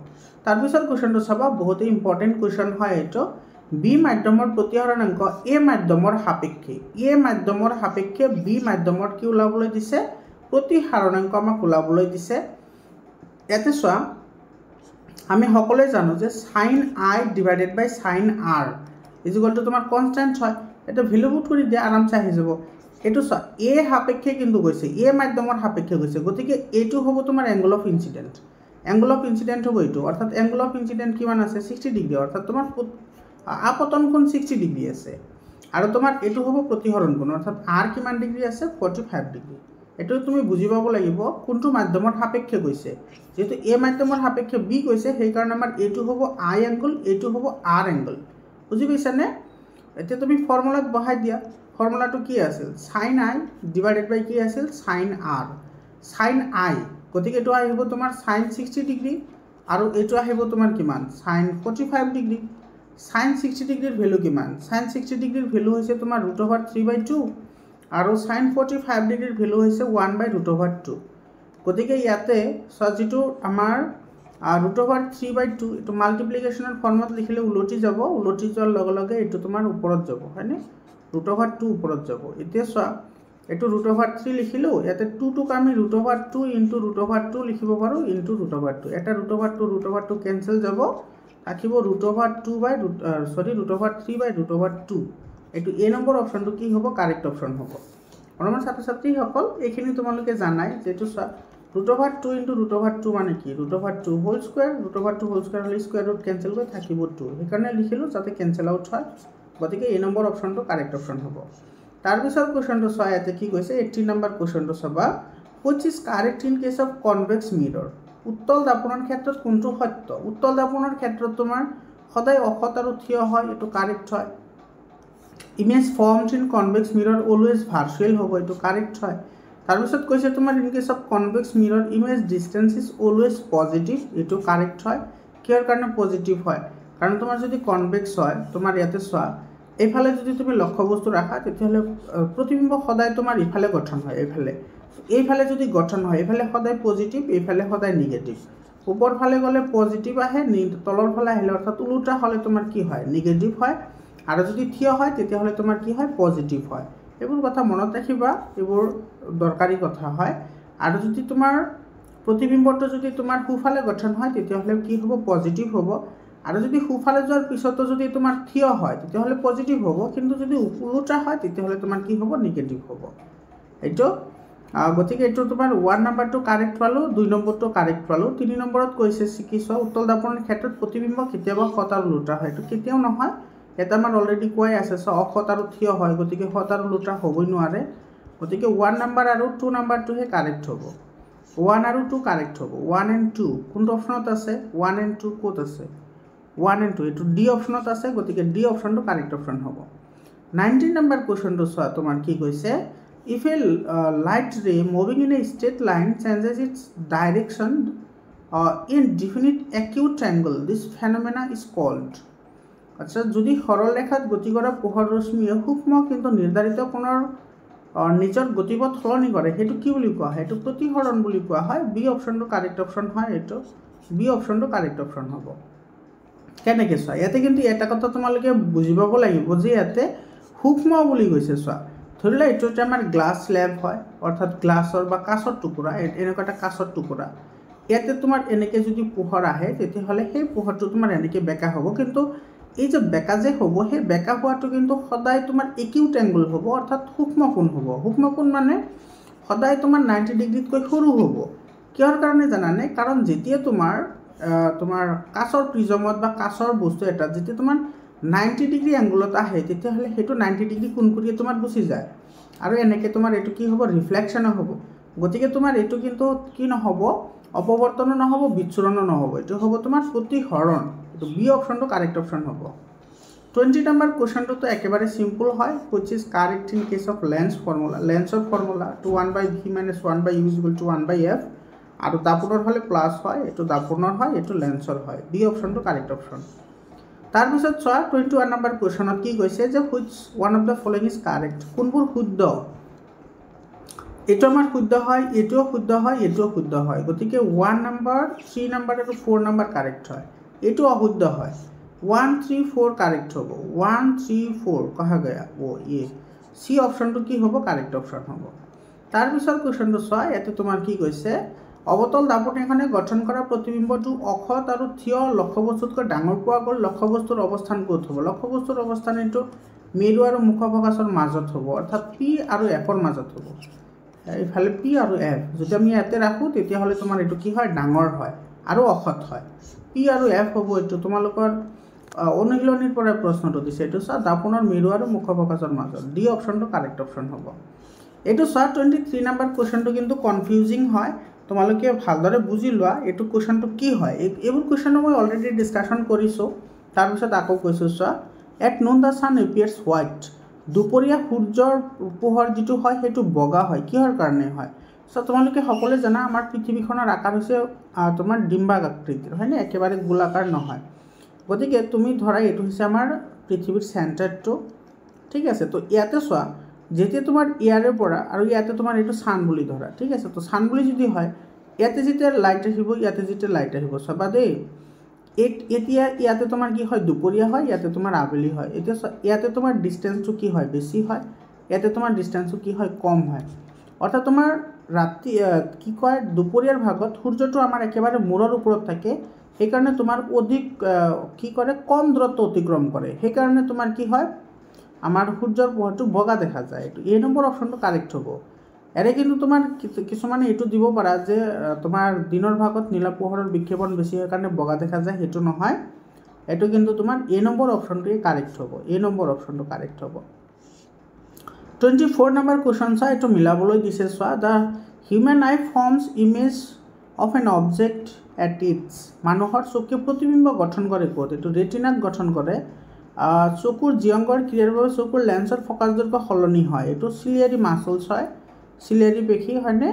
তাৰ পিছত কোৱেশ্চনটো চাবা বহুত ইম্পৰ্টেন্ট কোৱেশ্চন হয় এটো বি মাধ্যমৰ প্ৰতিহৰণাংক এ মাধ্যমৰ সাপেক্ষে বি মাধ্যমৰ কি ওলাবলৈ দিছে প্ৰতিহৰণাংক আমাক ওলাবলৈ দিছে ইয়াতে চোৱা আমি সকলোৱে জানো যে sin I divided by sin R equal to তোমাৰ কনস্ট্যান্ট হয়। এটা ভ্যালু পুট কৰি দিয়া আৰামছে আহি যাব। এইটো চোৱা এ সাপেক্ষে কিন্তু গৈছে, এ মাধ্যমৰ সাপেক্ষে গৈছে, গতিকে এইটো হ'ব তোমাৰ angle of incident. Angle of incident হ'ব এইটো, অৰ্থাৎ এংগল অফ ইনসিডেন্ট কিমান আছে 60 ডিগ্ৰী, অৰ্থাৎ তোমাৰ আপতন কোণ 60 ডিগ্ৰী আছে। আৰু তোমাৰ এইটো হ'ব প্ৰতিহৰণ কোণ, অৰ্থাৎ R কিমান ডিগ্ৰী আছে 45 ডিগ্ৰী। এইটো তুমি বুজি পাব লাগিব কোনটো মাধ্যমৰ সাপেক্ষে গৈছে। যেহেতু এ মাধ্যমৰ সাপেক্ষে বি গৈছে সেইকাৰণে আমাৰ এইটো হ'ব আই এংগল, এইটো হ'ব আৰ এংগল। বুজি পাইছানে? এতিয়া তুমি ফৰ্মুলাত বহাই দিয়া। ফৰ্মুলাটো কি আছিল sin I ডিভাইডেড বাই কি আছিল sin R। sin I গতিকে এইটো আহিব তোমাৰ sin 60 ডিগ্ৰী আৰু এইটো আহিব তোমাৰ কিমান sin 45 ডিগ্ৰী। sin 60 ডিগ্ৰীৰ ভ্যালু কিমান? sin 60 ডিগ্ৰীৰ ভ্যালু হৈছে তোমাৰ √3/2 আৰু sin 45 ডিগ্ৰীৰ ভ্যালু হৈছে 1/√2। গতিকে ইয়াতে যিটো আমাৰ √3/2 এইটো মাল্টিপ্লিকেশ্যনৰ ফৰ্মত লিখিলে উলটি যাব, উলটি যোৱাৰ লগে লগে এইটো তোমাৰ ওপৰত যাব, হয়নে? √2 ওপৰত যাব। এতিয়া চোৱা এইটো √3 লিখিলোঁ, ইয়াতে 2টোক আমি √2 ইনটু √2 লিখিব পাৰোঁ ইনটু √2। এটা √2 কেঞ্চেল যাব, থাকিব √3/2। এইটো এ নম্বৰ অপশ্যনটো কি হ'ব কাৰেক্ট অপশ্যন হ'ব। অলপমান ছাত্ৰ ছাত্ৰীসকল এইখিনি তোমালোকে জানাই, যেটো চোৱা √2 ইনটু √2 মানে কি √2 হোল স্কয়াৰ, √2 হোল স্কয়াৰ হ'লে স্কয়াৰ ৰুট কেঞ্চেল কৰি থাকিব 2, সেইকাৰণে লিখিলোঁ যাতে কেঞ্চেল আউট হয়। গতিকে এই নম্বৰ অপশ্যনটো কাৰেক্ট অপশ্যন হ'ব। তাৰপিছত কুৱেশ্যনটো চোৱা ইয়াতে কি কৈছে 18 নম্বৰ কুৱেশ্যনটো চাবা, which is correct in case of convex mirror। উত্তল দাপনৰ ক্ষেত্ৰত কোনটো সত্য? উত্তল দাপনৰ ক্ষেত্ৰত তোমাৰ সদায় অসত আৰু থিয় হয়, এইটো কাৰেক্ট হয়। Image formed in convex mirror always virtual হ'ব, এইটো কাৰেক্ট হয়। তাৰপিছত কৈছে তোমাৰ in case of convex mirror image distance is always positive, এইটো কাৰেক্ট হয়। কিহৰ কাৰণে পজিটিভ হয়? কাৰণ তোমাৰ যদি কনভেক্স হয় তোমাৰ ইয়াতে চোৱা এইফালে যদি তুমি লক্ষ্য বস্তু ৰাখা তেতিয়াহ'লে প্ৰতিবিম্ব সদায় তোমাৰ ইফালে গঠন হয়, এইফালে যদি গঠন হয় এইফালে সদায় পজিটিভ, এইফালে সদায় নিগেটিভ। ওপৰ ফালে গ'লে পজিটিভ আহে, তলৰ ফালে আহিলে অৰ্থাৎ উল্টা হ'লে তোমাৰ কি হয় নিগেটিভ হয়, আৰু যদি থিয় হয় তেতিয়াহ'লে তোমাৰ কি হয় পজিটিভ হয়। এইবোৰ কথা মনত ৰাখিবা, এইবোৰ দৰকাৰী কথা হয়। আৰু যদি তোমাৰ প্ৰতিবিম্বটো যদি তোমাৰ সোঁফালে গঠন হয় তেতিয়াহ'লে কি হ'ব পজিটিভ হ'ব, আৰু যদি সোঁফালে যোৱাৰ পিছতো যদি তোমাৰ থিয় হয় তেতিয়াহ'লে পজিটিভ হ'ব, কিন্তু যদি উল্টা হয় তেতিয়াহ'লে তোমাৰ কি হ'ব নিগেটিভ হ'ব। এইটো গতিকে এইটো তোমাৰ 1 নম্বৰটো কাৰেক্ট পালোঁ, 2 নম্বৰটো কাৰেক্ট পালোঁ। 3 নম্বৰত কৈছে চিকিৎসা উত্তল দাপনৰ ক্ষেত্ৰত প্ৰতিবিম্ব কেতিয়াবা সত আৰু উল্টা হয়, এইটো কেতিয়াও নহয়। এটা আমাৰ অলৰেডি কোৱাই আছে অসত আৰু থিয় হয়, গতিকে সত আৰু উল্টা হ'বই নোৱাৰে। গতিকে 1 নম্বৰ আৰু 2 নম্বৰটোহে কাৰেক্ট হ'ব। 1 আৰু 2 কাৰেক্ট হ'ব। 1 and 2 কোনটো অপশ্যনত আছে? 1 and 2 ক'ত আছে? 1 and 2 এইটো ডি অপশ্যনত আছে, গতিকে ডি অপশ্যনটো কাৰেক্ট অপশ্যন হ'ব। 19 নম্বৰ কুৱেশ্যনটো চোৱা তোমাৰ কি কৈছে, if a light ray moving in a straight line changes its direction in definite acute angle, this phenomena is called। আচ্ছা, যদি সৰল ৰেখাত গতি কৰা পোহৰ ৰশ্মিয়ে সূক্ষ্ম কিন্তু নিৰ্ধাৰিত কোণৰ নিজৰ গতিপথ সলনি কৰে, সেইটো কি বুলি কোৱা হয়? এইটো প্ৰতিসৰণ বুলি কোৱা হয়। বি অপশ্যনটো কাৰেক্ট অপশ্যন হয়, এইটো বি অপশ্যনটো কাৰেক্ট অপশ্যন হ'ব। কেনেকৈ চোৱা ইয়াতে কিন্তু এটা কথা তোমালোকে বুজি পাব লাগিব যে ইয়াতে সূক্ষ্ম বুলি কৈছে। চোৱা ধৰি লোৱা এইটো এটা আমাৰ গ্লাছ স্লেব হয়, অৰ্থাৎ গ্লাছৰ বা কাঁচৰ টুকুৰা, এনেকুৱা এটা কাঁচৰ টুকুৰা। ইয়াতে তোমাৰ এনেকৈ যদি পোহৰ আহে তেতিয়াহ'লে সেই পোহৰটো তোমাৰ এনেকৈ বেকা হ'ব, কিন্তু এই যে বেকা যে হ'ব সেই বেকা হোৱাটো কিন্তু সদায় তোমাৰ একিউট এংগল হ'ব, অৰ্থাৎ সূক্ষ্ম কোণ হ'ব। সূক্ষ্ম কোণ মানে সদায় তোমাৰ 90 ডিগ্ৰীতকৈ সৰু হ'ব। কিহৰ কাৰণে জানানে? কাৰণ যেতিয়া তোমাৰ কাঁচৰ প্ৰিজমত বা কাঁচৰ বস্তু এটাত যেতিয়া তোমাৰ 90 ডিগ্ৰী এংগলত আহে তেতিয়াহ'লে সেইটো 90 ডিগ্ৰী কোণ কৰি তোমাৰ গুচি যায়, আৰু এনেকৈ তোমাৰ এইটো কি হ'ব ৰিফ্লেকশ্যনো হ'ব। গতিকে তোমাৰ এইটো কিন্তু কি নহ'ব অপৱৰ্তনো নহ'ব, বিচ্ছুৰণো নহ'ব, এইটো হ'ব তোমাৰ প্ৰতিসৰণ। এইটো বি অপশ্যনটো কাৰেক্ট অপশ্যন হ'ব। 20 নম্বৰ কুৱেশ্যনটোতো একেবাৰে চিম্পল হয়, which is correct in case of lens formula. লেন্সৰ formula to 1/v - 1/u = 1/f, আৰু দাপোনৰ হ'লে প্লাছ হয়, এইটো দাপোনৰ হয়, এইটো লেন্সৰ হয়। বি অপশ্যনটো কাৰেক্ট অপশ্যন। তাৰপিছত চোৱা 21 নম্বৰ কুৱেশ্যনত কি কৈছে যে which one of the following is correct, কোনবোৰ শুদ্ধ? এইটো আমাৰ শুদ্ধ হয়, এইটোও শুদ্ধ হয়, এইটোও শুদ্ধ হয়। গতিকে 1 নম্বৰ 3 নম্বৰ আৰু 4 নম্বৰ কাৰেক্ট হয়, এইটো অশুদ্ধ হয়। 1 3 4 কাৰেক্ট হ'ব। 1 3 4 কহা গয়া ये সি অপশ্যনটো কি হ'ব কাৰেক্ট অপশ্যন হ'ব। তাৰপিছত কুৱেশ্যনটো চোৱা ইয়াতে তোমাৰ কি কৈছে অৱতল দাপোনখনে গঠন কৰা প্ৰতিবিম্বটো অখত আৰু থিয় লক্ষ্যবস্তুতকৈ ডাঙৰ পোৱা গ'ল। লক্ষ্যবস্তুৰ অৱস্থান ক'ত হ'ব? লক্ষ্যবস্তুৰ অৱস্থান এইটো মেৰু আৰু মুখফকাছৰ মাজত হ'ব, অৰ্থাৎ পি আৰু এফৰ মাজত হ'ব। এইফালে পি আৰু এফ যদি আমি ইয়াতে ৰাখোঁ তেতিয়াহ'লে তোমাৰ এইটো কি হয়? ডাঙৰ হয় আৰু অখত হয়। পি আৰু এফ হ'ব। এইটো তোমালোকৰ অনুশীলনীৰ পৰা প্ৰশ্নটো দিছে। এইটো চোৱা দাপোনৰ মেৰু আৰু মুখফকাছৰ মাজত। ডি অপশ্যনটো কাৰেক্ট অপশ্যন হ'ব। এইটো চোৱা 23 নম্বৰ কুৱেশ্যনটো কিন্তু কনফিউজিং হয়, তোমালোকে ভালদৰে বুজি লোৱা এইটো কুৱেশ্যনটো কি হয়। এইবোৰ কুৱেশ্যনো মই অলৰেডি ডিছকাশ্যন কৰিছোঁ, তাৰপিছত আকৌ কৈছোঁ। চোৱা এট নুন দ্য ছান এপিয়াৰ্ছ হোৱাইট, দুপৰীয়া সূৰ্যৰ পোহৰ যিটো হয় সেইটো বগা হয়। কিহৰ কাৰণে হয়? চ' তোমালোকে সকলোৱে জানা আমাৰ পৃথিৱীখনৰ আকাৰ হৈছে তোমাৰ ডিম্বাক আকৃতিৰ, হয়নে? একেবাৰে গোলাকাৰ নহয়। গতিকে তুমি ধৰা এইটো হৈছে আমাৰ পৃথিৱীৰ চেণ্টাৰটো, ঠিক আছে। তো ইয়াতে চোৱা যেতিয়া তোমাৰ ইয়াৰে পৰা আৰু ইয়াতে তোমাৰ এইটো ছান বুলি ধৰা, ঠিক আছে। তো ছান বুলি যদি হয় ইয়াতে যেতিয়া লাইট আহিব, ইয়াতে যেতিয়া লাইট আহিব, চাবা দেই। এতিয়া ইয়াতে তোমাৰ কি হয়? দুপৰীয়া হয়, ইয়াতে তোমাৰ আবেলি হয়। এতিয়া ইয়াতে তোমাৰ ডিষ্টেঞ্চটো কি হয়? বেছি হয়। ইয়াতে তোমাৰ ডিষ্টেঞ্চটো কি হয়? কম হয়। অৰ্থাৎ তোমাৰ ৰাতি কি কয় দুপৰীয়াৰ ভাগত সূৰ্যটো আমাৰ একেবাৰে মূৰৰ ওপৰত থাকে, সেইকাৰণে তোমাৰ অধিক কি কৰে? কম দূৰত্ব অতিক্ৰম কৰে। সেইকাৰণে তোমাৰ কি হয়? আমাৰ সূৰ্যৰ পোহৰটো বগা দেখা যায়। এইটো এ নম্বৰ অপশ্যনটো কাৰেক্ট হ'ব। এৰে কিন্তু তোমাৰ কিছুমানে এইটো দিব পাৰা যে তোমাৰ দিনৰ ভাগত নীলা পোহৰৰ বিক্ষেপণ বেছি হয় কাৰণে বগা দেখা যায়, সেইটো নহয়। এইটো কিন্তু তোমাৰ এ নম্বৰ অপশ্যনটোৱে কাৰেক্ট হ'ব। এ নম্বৰ অপশ্যনটো কাৰেক্ট হ'ব। 24 নম্বৰ কুৱেশ্যন চোৱা, এইটো মিলাবলৈ দিছে। চোৱা the human eye forms image of an object at its, মানুহৰ চকুৱে প্ৰতিবিম্ব গঠন কৰে ক'ত? এইটো ৰেটিনাত গঠন কৰে। চকুৰ জিয়ংগৰ ক্ৰিয়াৰ বাবে চকুৰ লেন্সৰ ফকাছ দৈৰ্ঘ্য সলনি হয়। এইটো চিলিয়াৰী মাছলছ হয়, চিলিয়াৰী পেশী, হয়নে?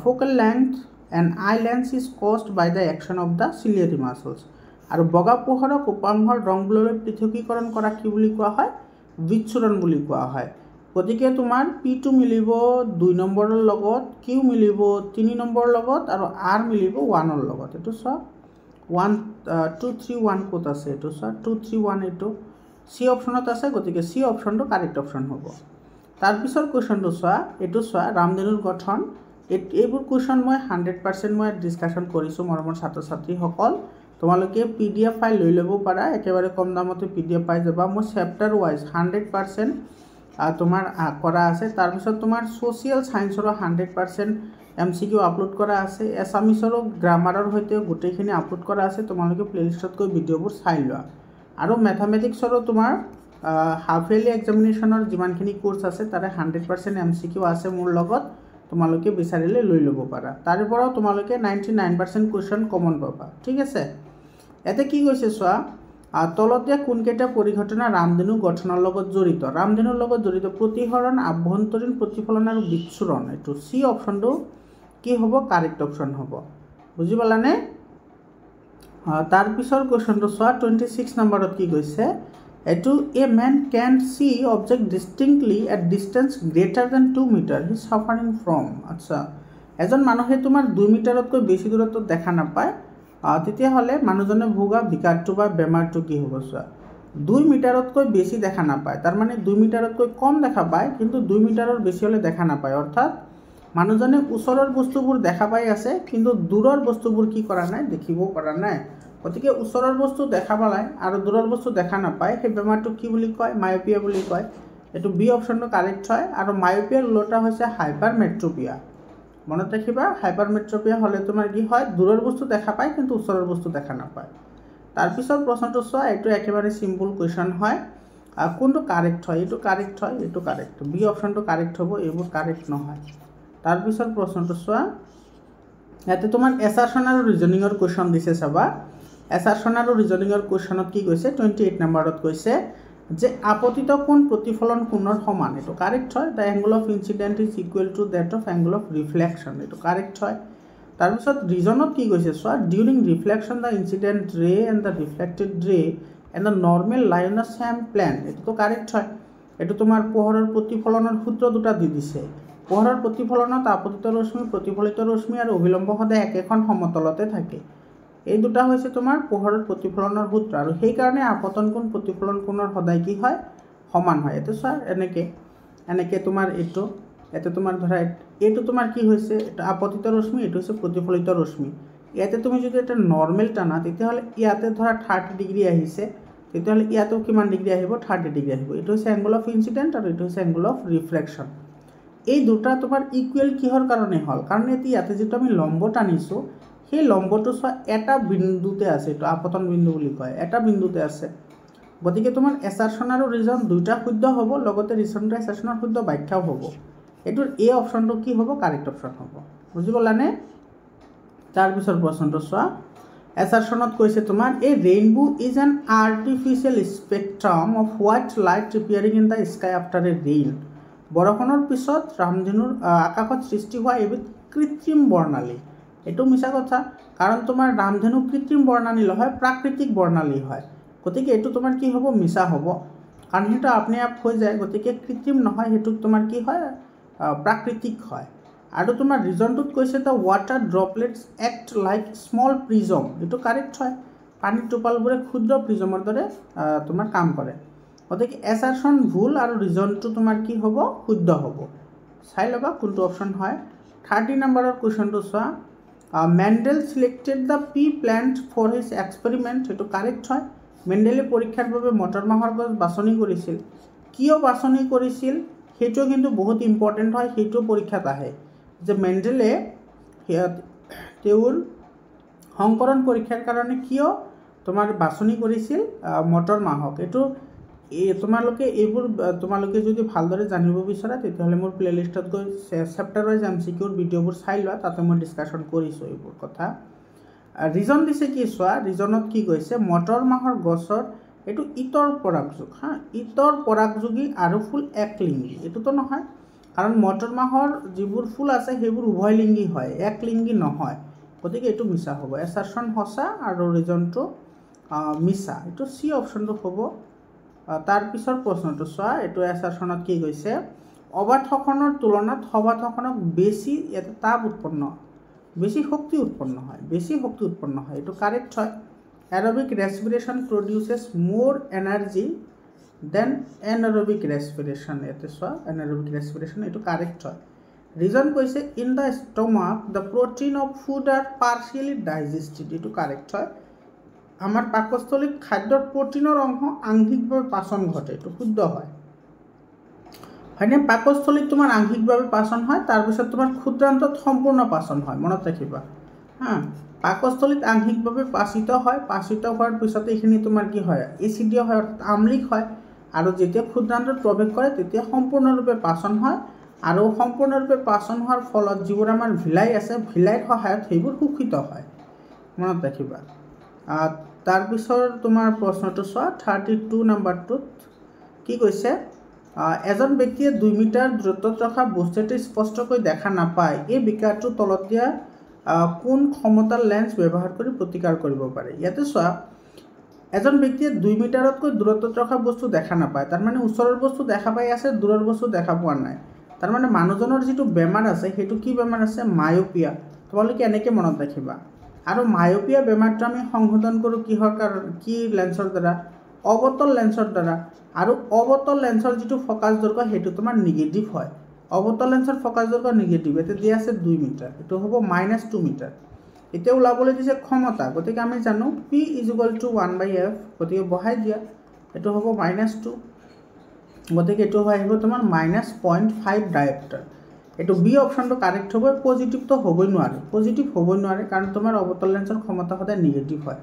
Focal length and eye lens is caused by the action of the ciliary muscles. আৰু বগা পোহৰক উপাংশৰ ৰংবোৰলৈ পৃথকীকৰণ কৰা কি বুলি কোৱা হয়? বিচ্ছুৰণ বুলি কোৱা হয়। গতিকে তোমাৰ পিটো মিলিব 2 নম্বৰৰ লগত, কিউ মিলিব 3 নম্বৰৰ লগত, আৰু আৰ মিলিব 1ৰ লগত। এইটো চোৱা 1 2 3 1 ক'ত আছে? এইটো চোৱা 2 3 1 এইটো চি অপশ্যনত আছে। গতিকে চি অপশ্যনটো কাৰেক্ট অপশ্যন হ'ব। তাৰপিছৰ কুৱেশ্যনটো চোৱা, এইটো চোৱা ৰামধেনুৰ গঠন। এইবোৰ কুৱেশ্যন মই 100% মই ডিছকাশ্যন কৰিছোঁ মৰমৰ ছাত্ৰ ছাত্ৰীসকল। তোমালোকে PDF ফাইল লৈ ল'ব পাৰা, একেবাৰে কম দামতে PDF পাই যাবা। মই চেপ্টাৰ ৱাইজ 100% তোমাৰ কৰা আছে। তাৰপিছত তোমাৰ ছ'চিয়েল ছায়েন্সৰো 100% MCQ আপলোড কৰা আছে। এছামিছৰো গ্ৰামাৰৰ সৈতে গোটেইখিনি আপলোড কৰা আছে। তোমালোকে প্লেলিষ্টত গৈ ভিডিঅ'বোৰ চাই লোৱা। আৰু মেথামেটিক্সৰো তোমাৰ হাফ ইয়াৰলি এক্সামিনেশ্যনৰ যিমানখিনি কোৰ্চ আছে তাৰে 100% MCQ আছে মোৰ লগত, তোমালোকে বিচাৰিলে লৈ ল'ব পাৰা। তাৰে পৰাও তোমালোকে 99% কুৱেশ্যন কমন পাবা, ঠিক আছে। ইয়াতে কি কৈছে চোৱা, তলতে কোনকেইটা পৰিঘটনা ৰামধেনু গঠনৰ লগত জড়িত? ৰামধেনুৰ লগত জড়িত প্ৰতিসৰণ, আভ্যন্তৰীণ প্ৰতিফলন আৰু বিচ্ছুৰণ। এইটো চি অপশ্যনটো কি হ'ব? কাৰেক্ট অপশ্যন হ'ব। বুজি পালানে? তাৰপিছৰ কুৱেশ্যনটো চোৱা 26 নম্বৰত কি কৈছে? এইটো a man can see object distinctly at distance greater than 2 metre he suffering from. আচ্ছা, এজন মানুহে তোমাৰ 2 মিটাৰতকৈ বেছি দূৰত্বত দেখা নাপায়, তেতিয়াহ'লে মানুহজনে ভোগা বিকাৰটো বা বেমাৰটো কি হ'ব? চোৱা 2 মিটাৰতকৈ বেছি দেখা নাপায়, তাৰমানে 2 মিটাৰতকৈ কম দেখা পায়, কিন্তু 2 মিটাৰৰ বেছি হ'লে দেখা নাপায়। অৰ্থাৎ মানুহজনে ওচৰৰ বস্তুবোৰ দেখা পাই আছে, কিন্তু দূৰৰ বস্তুবোৰ কি কৰা নাই? দেখিব পৰা নাই। গতিকে ওচৰৰ বস্তু দেখা পালাই আৰু দূৰৰ বস্তু দেখা নাপায়, সেই বেমাৰটোক কি বুলি কয়? মায়োপিয়া বুলি কয়। এইটো বি অপশ্যনটো কাৰেক্ট হয়। আৰু মায়োপিয়াৰ উল্টা হৈছে হাইপাৰমেট্ৰপিয়া। মনত ৰাখিবা, হাইপাৰমেট্ৰপিয়া হ'লে তোমাৰ কি হয়? দূৰৰ বস্তু দেখা পায় কিন্তু ওচৰৰ বস্তু দেখা নাপায়। তাৰপিছত প্ৰশ্নটো চোৱা, এইটো একেবাৰে চিম্পল কুৱেশ্যন হয়। কোনটো কাৰেক্ট হয়? এইটো কাৰেক্ট হয়, এইটো কাৰেক্ট। বি অপশ্যনটো কাৰেক্ট হ'ব, এইবোৰ কাৰেক্ট নহয়। তাৰপিছত প্ৰশ্নটো চোৱা, ইয়াতে তোমাৰ এছাৰশ্যন আৰু ৰিজনিঙৰ কুৱেশ্যন দিছে। চাবা এছাৰশ্যন আৰু ৰিজনিঙৰ কুৱেশ্যনত কি কৈছে? 28 নম্বৰত কৈছে যে আপতিত কোণ প্ৰতিফলন কোণৰ সমান। এইটো কাৰেক্ট হয়। The angle of incident is equal to that of angle of reflection. এইটো কাৰেক্ট হয়। তাৰপিছত ৰিজনত কি কৈছে চোৱা, during reflection the incident ray and the reflected ray and the normal lie on the same plane. এইটোতো correct হয়। এইটো তোমাৰ পোহৰৰ প্ৰতিফলনৰ সূত্ৰ দুটা দি দিছে। পোহৰৰ প্ৰতিফলনত আপতিত ৰশ্মি, প্ৰতিফলিত ৰশ্মি আৰু অভিলম্ব সদায় একেখন সমতলতে থাকে। এই দুটা হৈছে তোমাৰ পোহৰৰ প্ৰতিফলনৰ সূত্ৰ, আৰু সেইকাৰণে আপতন কোণ প্ৰতিফলন কোণৰ সদায় কি হয়? সমান হয়। এইটো চোৱা এনেকৈ তোমাৰ এইটো ইয়াতে তোমাৰ ধৰা এইটো তোমাৰ কি হৈছে, এটা আপতিত ৰশ্মি, এইটো হৈছে প্ৰতিফলিত ৰশ্মি। ইয়াতে তুমি যদি এটা নৰ্মেল টানা তেতিয়াহ'লে ইয়াতে ধৰা 30 ডিগ্ৰী আহিছে, তেতিয়াহ'লে ইয়াতেও কিমান ডিগ্ৰী আহিব, 30 ডিগ্ৰী আহিব। এইটো হৈছে এংগল অফ ইনচিডেণ্ট আৰু এইটো হৈছে এংগল অফ ৰিফ্লেকশ্যন। এই দুটা তোমাৰ ইকুৱেল কিহৰ কাৰণে হ'ল, কাৰণ ইয়াতে যিটো আমি লম্ব টানিছোঁ সেই লম্বটো চোৱা এটা বিন্দুতে আছে, এইটো আপতন বিন্দু বুলি কয়, এটা বিন্দুতে আছে। গতিকে তোমাৰ এছাৰশ্যন আৰু ৰিজন দুইটা শুদ্ধ হ'ব, লগতে ৰিজনটো এছাৰশ্যনৰ শুদ্ধ ব্যাখ্যাও হ'ব। এইটোৰ এই অপশ্যনটো কি হ'ব, কাৰেক্ট অপশ্যন হ'ব। বুজি পালানে? তাৰপিছৰ প্ৰশ্নটো চোৱা, এছাৰশ্যনত কৈছে তোমাৰ a rainbow is an artificial spectrum of white light appearing in the sky after a rain. বৰষুণৰ পিছত ৰামধেনুৰ আকাশত সৃষ্টি হোৱা এবিধ কৃত্ৰিম বৰ্ণালী। এইটো মিছা কথা, কাৰণ তোমাৰ ৰামধেনু কৃত্ৰিম বৰ্ণালী নহয়, প্ৰাকৃতিক বৰ্ণালী হয়। গতিকে এইটো তোমাৰ কি হ'ব, মিছা হ'ব, কাৰণ সেইটো আপনি আপ হৈ যায়। গতিকে কৃত্ৰিম নহয়, সেইটো তোমাৰ কি হয়, প্ৰাকৃতিক হয়। আৰু তোমাৰ ৰিজনটোত কৈছে the water droplets act like small prism. এইটো কাৰেক্ট হয়, পানীৰ টোপালবোৰে ক্ষুদ্ৰ প্ৰিজমৰ দৰে তোমাৰ কাম কৰে। গতিকে এছাৰশ্যন ভুল আৰু ৰিজনটো তোমাৰ কি হ'ব, শুদ্ধ হ'ব। চাই ল'বা কোনটো অপশ্যন হয়। 30 নম্বৰৰ কুৱেশ্যনটো চোৱা, Mendel selected the pea plant for his experiment. সেইটো কাৰেক্ট হয়। মেণ্ডেলে পৰীক্ষাৰ বাবে মটৰ মাহৰ গছ বাছনি কৰিছিল। কিয় বাছনি কৰিছিল সেইটো কিন্তু বহুত ইম্পৰ্টেণ্ট হয়, সেইটো পৰীক্ষাত আহে যে মেণ্ডেলে তেওঁৰ সংকৰণ পৰীক্ষাৰ কাৰণে কিয় তোমাৰ বাছনি কৰিছিল মটৰ মাহক। এইটো তোমালোকে যদি ভালদৰে জানিব বিচৰা তেতিয়াহ'লে মোৰ প্লেলিষ্টত গৈ চেপ্টাৰ ৱাইজ MCQৰ ভিডিঅ'বোৰ চাই লোৱা, তাতে মই ডিছকাশ্যন কৰিছোঁ এইবোৰ কথা। ৰিজন দিছে কি চোৱা, ৰিজনত কি কৈছে, মটৰ মাহৰ গছৰ এইটো ইতৰ পৰাগযোগ, ইতৰ পৰাগযোগী আৰু ফুল একলিংগী। এইটোতো নহয়, কাৰণ মটৰ মাহৰ যিবোৰ ফুল আছে সেইবোৰ উভয়লিংগী হয়, একলিংগী নহয়। গতিকে এইটো মিছা হ'ব। এছাৰশ্যন সঁচা আৰু ৰিজনটো মিছা। এইটো চি অপশ্যনটো হ'ব। তাৰপিছৰ প্ৰশ্নটো চোৱা, এইটো এছাৰশ্যনত কি কৈছে, অবাথকণৰ তুলনাত সবাথকণক বেছি তাপ উৎপন্ন, বেছি শক্তি উৎপন্ন হয়, এইটো কাৰেক্ট হয়। Aerobic respiration produces more energy than anaerobic respiration. ইয়াতে চোৱা, এনএৰবিক ৰেছপিৰেশ্যন, এইটো কাৰেক্ট হয়। ৰিজন কৈছে in the stomach the protein of food are partially digested. এইটো কাৰেক্ট হয়। আমাৰ পাকস্থলীত খাদ্যৰ প্ৰটিনৰ অংশ আংশিকভাৱে পাচন ঘটে, এইটো শুদ্ধ হয়। হয়নে? পাকস্থলীত তোমাৰ আংশিকভাৱে পাচন হয়, তাৰপিছত তোমাৰ ক্ষুদ্ৰান্তত সম্পূৰ্ণ পাচন হয়, মনত ৰাখিবা। পাকস্থলীত আংশিকভাৱে পাচিত হয়, পাচিত হোৱাৰ পিছতে এইখিনি তোমাৰ কি হয়, এচিডীয় হয়, অৰ্থাৎ আমলিক হয়। আৰু যেতিয়া ক্ষুদ্ৰান্তত প্ৰৱেশ কৰে তেতিয়া সম্পূৰ্ণৰূপে পাচন হয়, আৰু সম্পূৰ্ণৰূপে পাচন হোৱাৰ ফলত যিবোৰ আমাৰ ভিলাই আছে, ভিলাইৰ সহায়ত সেইবোৰ শোষিত হয়, মনত ৰাখিবা। তাৰপিছৰ তোমাৰ প্ৰশ্নটো চোৱা, 32 নম্বৰটোত কি কৈছে, এজন ব্যক্তিয়ে 2 মিটাৰ দূৰত্বত ৰখা বস্তু এটা স্পষ্টকৈ দেখা নাপায়, এই বিকাৰটো তলত দিয়া কোন ক্ষমতাৰ লেন্স ব্যৱহাৰ কৰি প্ৰতিকাৰ কৰিব পাৰে। ইয়াতে চোৱা, এজন ব্যক্তিয়ে 2 মিটাৰতকৈ দূৰত্বত ৰখা বস্তু দেখা নাপায়, তাৰমানে ওচৰৰ বস্তু দেখা পাই আছে, দূৰৰ বস্তু দেখা পোৱা নাই। তাৰমানে মানুহজনৰ যিটো বেমাৰ আছে সেইটো কি বেমাৰ আছে, মায়োপিয়া। তোমালোকে এনেকৈ মনত ৰাখিবা। আৰু মায়োপিয়া বেমাৰটো আমি সংশোধন কৰোঁ কিহৰ কাৰণে, কি লেন্সৰ দ্বাৰা, অৱতল লেন্সৰ দ্বাৰা। আৰু অৱতল লেন্সৰ যিটো ফকাছ দৈৰ্ঘ্য সেইটো তোমাৰ নিগেটিভ হয়। অৱতল লেন্সৰ ফকাছ দৈৰ্ঘ্য নিগেটিভ, এতিয়া দিয়া আছে 2 মিটাৰ, এইটো হ'ব -2 মিটাৰ। এতিয়া ওলাবলৈ দিছে ক্ষমতা, গতিকে আমি জানো P = 1/f, গতিকে বহাই দিয়া, এইটো হ'ব -2, গতিকে এইটো আহিব তোমাৰ -0.5 ডায়েপ্টাৰ। এইটো বি অপশ্যনটো কাৰেক্ট হ'ব। পজিটিভটো হ'বই নোৱাৰে, কাৰণ তোমাৰ অৱতল লেন্সৰ ক্ষমতা সদায় নিগেটিভ হয়।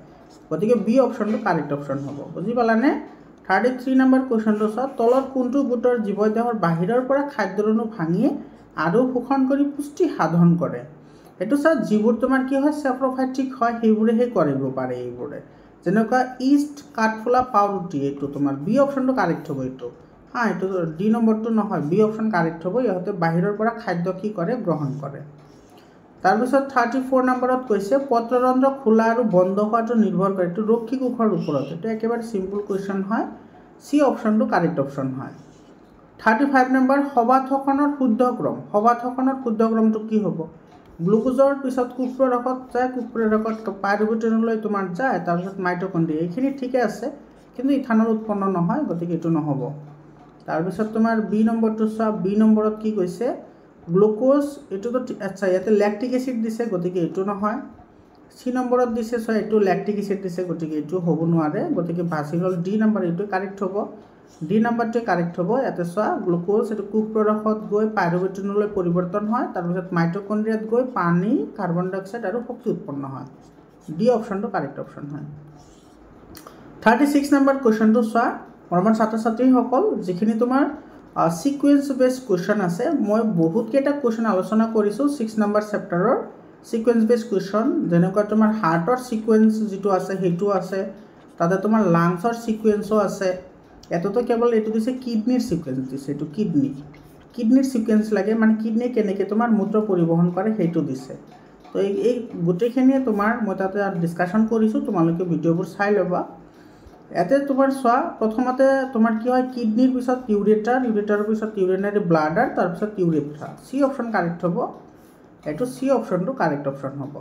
গতিকে বি অপশ্যনটো কাৰেক্ট অপশ্যন হ'ব। বুজি পালানে? 33 নম্বৰ কুৱেশ্যনটো চোৱা, তলত কোনটো গোটৰ জীৱই দেহৰ বাহিৰৰ পৰা খাদ্যৰ অণু ভাঙি আৰু শোষণ কৰি পুষ্টি সাধন কৰে। এইটো চোৱা, যিবোৰ তোমাৰ কি হয়, চেপ্ৰফাইটিক হয়, সেইবোৰেহে কৰিব পাৰে এইবোৰে, যেনেকুৱা ইষ্ট, কাঠফুলা, পাউৰুটি। এইটো তোমাৰ বি অপশ্যনটো কাৰেক্ট হ'ব। এইটো ডি নম্বৰটো নহয়, বি অপশ্যন কাৰেক্ট হ'ব। ইহঁতে বাহিৰৰ পৰা খাদ্য কি কৰে, গ্ৰহণ কৰে। তাৰপিছত 34 নম্বৰত কৈছে পত্ৰৰন্ধ্ৰ খোলা আৰু বন্ধ হোৱাটো নিৰ্ভৰ কৰে, এইটো ৰক্ষী কোষৰ ওপৰত। এইটো একেবাৰে চিম্পল কুৱেশ্যন হয়, চি অপশ্যনটো কাৰেক্ট অপশ্যন হয়। 35 নম্বৰ, সবাথকণৰ শুদ্ধ ক্ৰম। সবাথকণৰ শুদ্ধ ক্ৰমটো কি হ'ব, গ্লুকোজৰ পিছত কুপ্ৰৰসত যায়, কুপ্ৰৰসত পাইৰুভেটনলৈ তোমাৰ যায়, তাৰপিছত মাইটকণ্ড্ৰিয়া। এইখিনি ঠিকে আছে, কিন্তু ইথানল উৎপন্ন নহয়, গতিকে এইটো নহ'ব। তাৰপিছত তোমাৰ বি নম্বৰটো চোৱা, বি নম্বৰত কি কৈছে, গ্লুকোজ এইটো তো আচ্ছা ইয়াতে ল্যাকটিক এসিড দিছে গতিকে এইটো নহয় সি নম্বৰত দিছে সো এইটো ল্যাকটিক এসিড দিছে গতিকে এইটো হ'ব নোৱাৰে গতিকে বাছি গ'ল ডি নম্বৰ এইটো কাৰেক্ট হ'ব ডি নম্বৰটো কাৰেক্ট হ'ব ইয়াতে চোৱা গ্লুকোজ এইটো কুক প্ৰডাক্টত গৈ পাইৰুভেটনলৈ পৰিৱৰ্তন হয় তাৰপিছত মাইটকন্ড্ৰিয়াত গৈ পানী কাৰ্বন ডাই অক্সাইড আৰু শক্তি উৎপন্ন হয় ডি অপশ্যনটো কাৰেক্ট অপশ্যন হয় 36 নম্বৰ কোৱেশ্চনটো চোৱা মৰমৰ ছাত্ৰ ছাত্ৰীসকল যিখিনি তোমাৰ সিকুৱেন্স বেস কোৱেশ্চন আছে মই বহুত কেইটা কোৱেশ্চন আলোচনা কৰিছো 6 নম্বৰ চেপ্টাৰৰ সিকুৱেন্স বেস কোৱেশ্চন যেনেকুৱা তোমাৰ হাৰ্টৰ সিকুৱেন্স যেটো আছে হেতু আছে তাতে তোমাৰ লাংছৰ সিকুৱেন্সও আছে এততো কেৱল এটো দিছে কিডনিৰ সিকুৱেন্স দিছে এটো কিডনিৰ সিকুৱেন্স লাগে মানে কিডনি কেনেকে তোমাৰ মূত্ৰ পৰিবহন কৰে হেতু দিছে তো এই গোটেইখিনিয়ে তোমাৰ মই তাতে ডিসকাশন কৰিছো তোমালোকে ভিডিওবোৰ চাই লবা এতে তোমাৰ সোৱা প্ৰথমতে তোমাৰ কি হয় কিডনিৰ পিছত ইউৰেটাৰৰ পিছত ইউৰিনাৰী ব্লাডাৰ তাৰ পিছত ইউৰেথ্ৰা সি অপচন কাৰেক্ট হ'ব এটো সি অপচনটো কাৰেক্ট অপচন হ'ব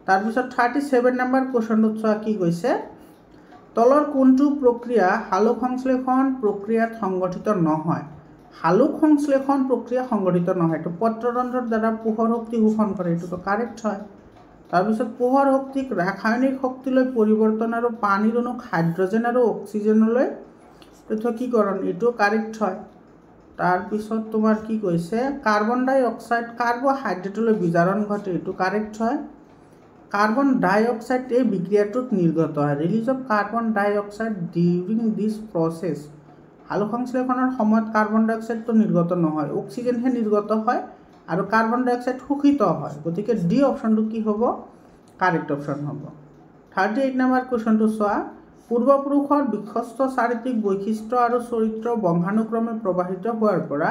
তাৰ পিছত 37 নম্বৰ কোৱেশ্চনটো সোৱা কি কৈছে তলৰ কোনটো প্ৰক্ৰিয়া হালুক সংশ্লেষণ প্ৰক্ৰিয়াত সংগঠিত নহয় হালুক সংশ্লেষণ প্ৰক্ৰিয়া সংগঠিত নহয় তো পত্ৰতন্ত্ৰৰ দ্বাৰা পোহৰ শক্তি শোষণ কৰে এটো তো কাৰেক্ট হয় তাৰপিছত পোহৰ শক্তিক ৰাসায়নিক শক্তিলৈ পৰিৱৰ্তন আৰু পানীৰ অণু হাইড্ৰজেন আৰু অক্সিজেনলৈ পৃথকীকৰণ এটো কাৰেক্ট হয় তাৰপিছত তোমাৰ কি কৈছে কাৰ্বন ডাই অক্সাইড কাৰ্বোহাইড্ৰেটলৈ বিজাৰণ ঘটে এটো কাৰেক্ট হয় কাৰ্বন ডাই অক্সাইড এই বিক্ৰিয়াটোত নিৰ্গত হয় release of carbon dioxide during this process হালুক সংশ্লেষণৰ সময়ত কাৰ্বন ডাই অক্সাইডটো নিৰ্গত নহয় অক্সিজেনহে নিৰ্গত হয় আৰু কাৰ্বন ডাই অক্সাইড শোষিত হয় গতিকে ডি অপচনটো কি হ'ব কাৰেক্ট অপচন হ'ব 38 নম্বৰ কোৱেশ্চনটো চোৱা পূৰ্বপুৰুষৰ বিক্ষস্ত চাৰিত্ৰিক বৈশিষ্ট্য আৰু চৰিত্ৰ বংশানুক্ৰমে প্ৰবাহিত হোৱাৰ পৰা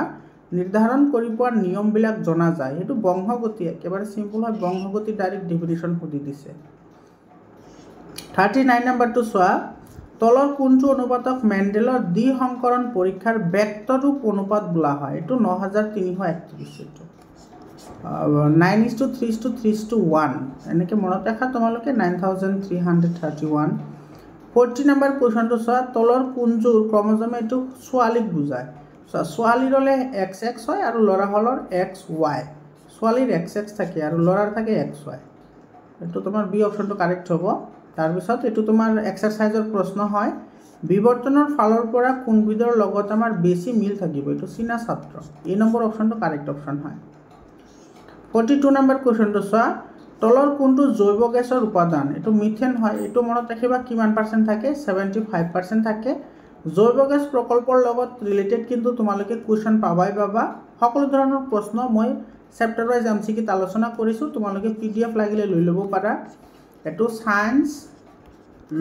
নিৰ্ধাৰণ কৰি পোৱা নিয়মবিলাক জনা যায় হেতু বংশগতি একেবাৰে সিম্পল হয় বংশগতি ডাইৰেক্ট ডেফিনিশ্যন সুধি দিছে 39 নম্বৰটো চোৱা তলৰ কোনটো অনুপাতক মেণ্ডেলৰ দ্বি সংকৰণ পৰীক্ষাৰ ব্যক্তৰূপ অনুপাত বোলা হয় এটো 9331 এটো 9:3:3:1 এনেকে মনত ৰাখা তোমালোকে 9331 40 নম্বৰ কোৱেশ্চনটো চোৱা তলৰ কোনযোৰ ক্ৰমজমে এটো ছোৱালীক বুজায় ছোৱালীৰ হলে XX হয় আৰু ল'ৰা হলৰ XY ছোৱালীৰ XX থাকে আৰু ল'ৰাৰ থাকে XY এটো তোমাৰ বি অপচনটো কাৰেক্ট হ'ব তাৰ পিছত এটো তোমাৰ এক্সাৰসাইজৰ প্ৰশ্ন হয় বিবৰ্তনৰ ফালৰ পৰা কোনবিধৰ লগত আমাৰ বেছি মিল থাকিব এটো সিনা ছাত্ৰ এই নম্বৰ অপচনটো কাৰেক্ট অপচন হয় 42 নম্বৰ কোৱেশ্চনটো চোৱা তলৰ কোনটো জৈৱ গেছৰ উপাদান এটো মিথেন হয় এটো মনত ৰাখিবা কিমান পাৰ্সেন্ট থাকে 75% থাকে জৈৱ গেছ প্ৰকল্পৰ লগত ৰিলেটেড কিন্তু তোমালোকে কোৱেশ্চন পাবাই সকলো ধৰণৰ প্ৰশ্ন মই চেপ্টাৰ ওয়াইজ এমসিকিউ আলোচনা কৰিছো তোমালোকে পিডিএফ লাগিলে লৈ লব পাৰা এটো সায়েন্স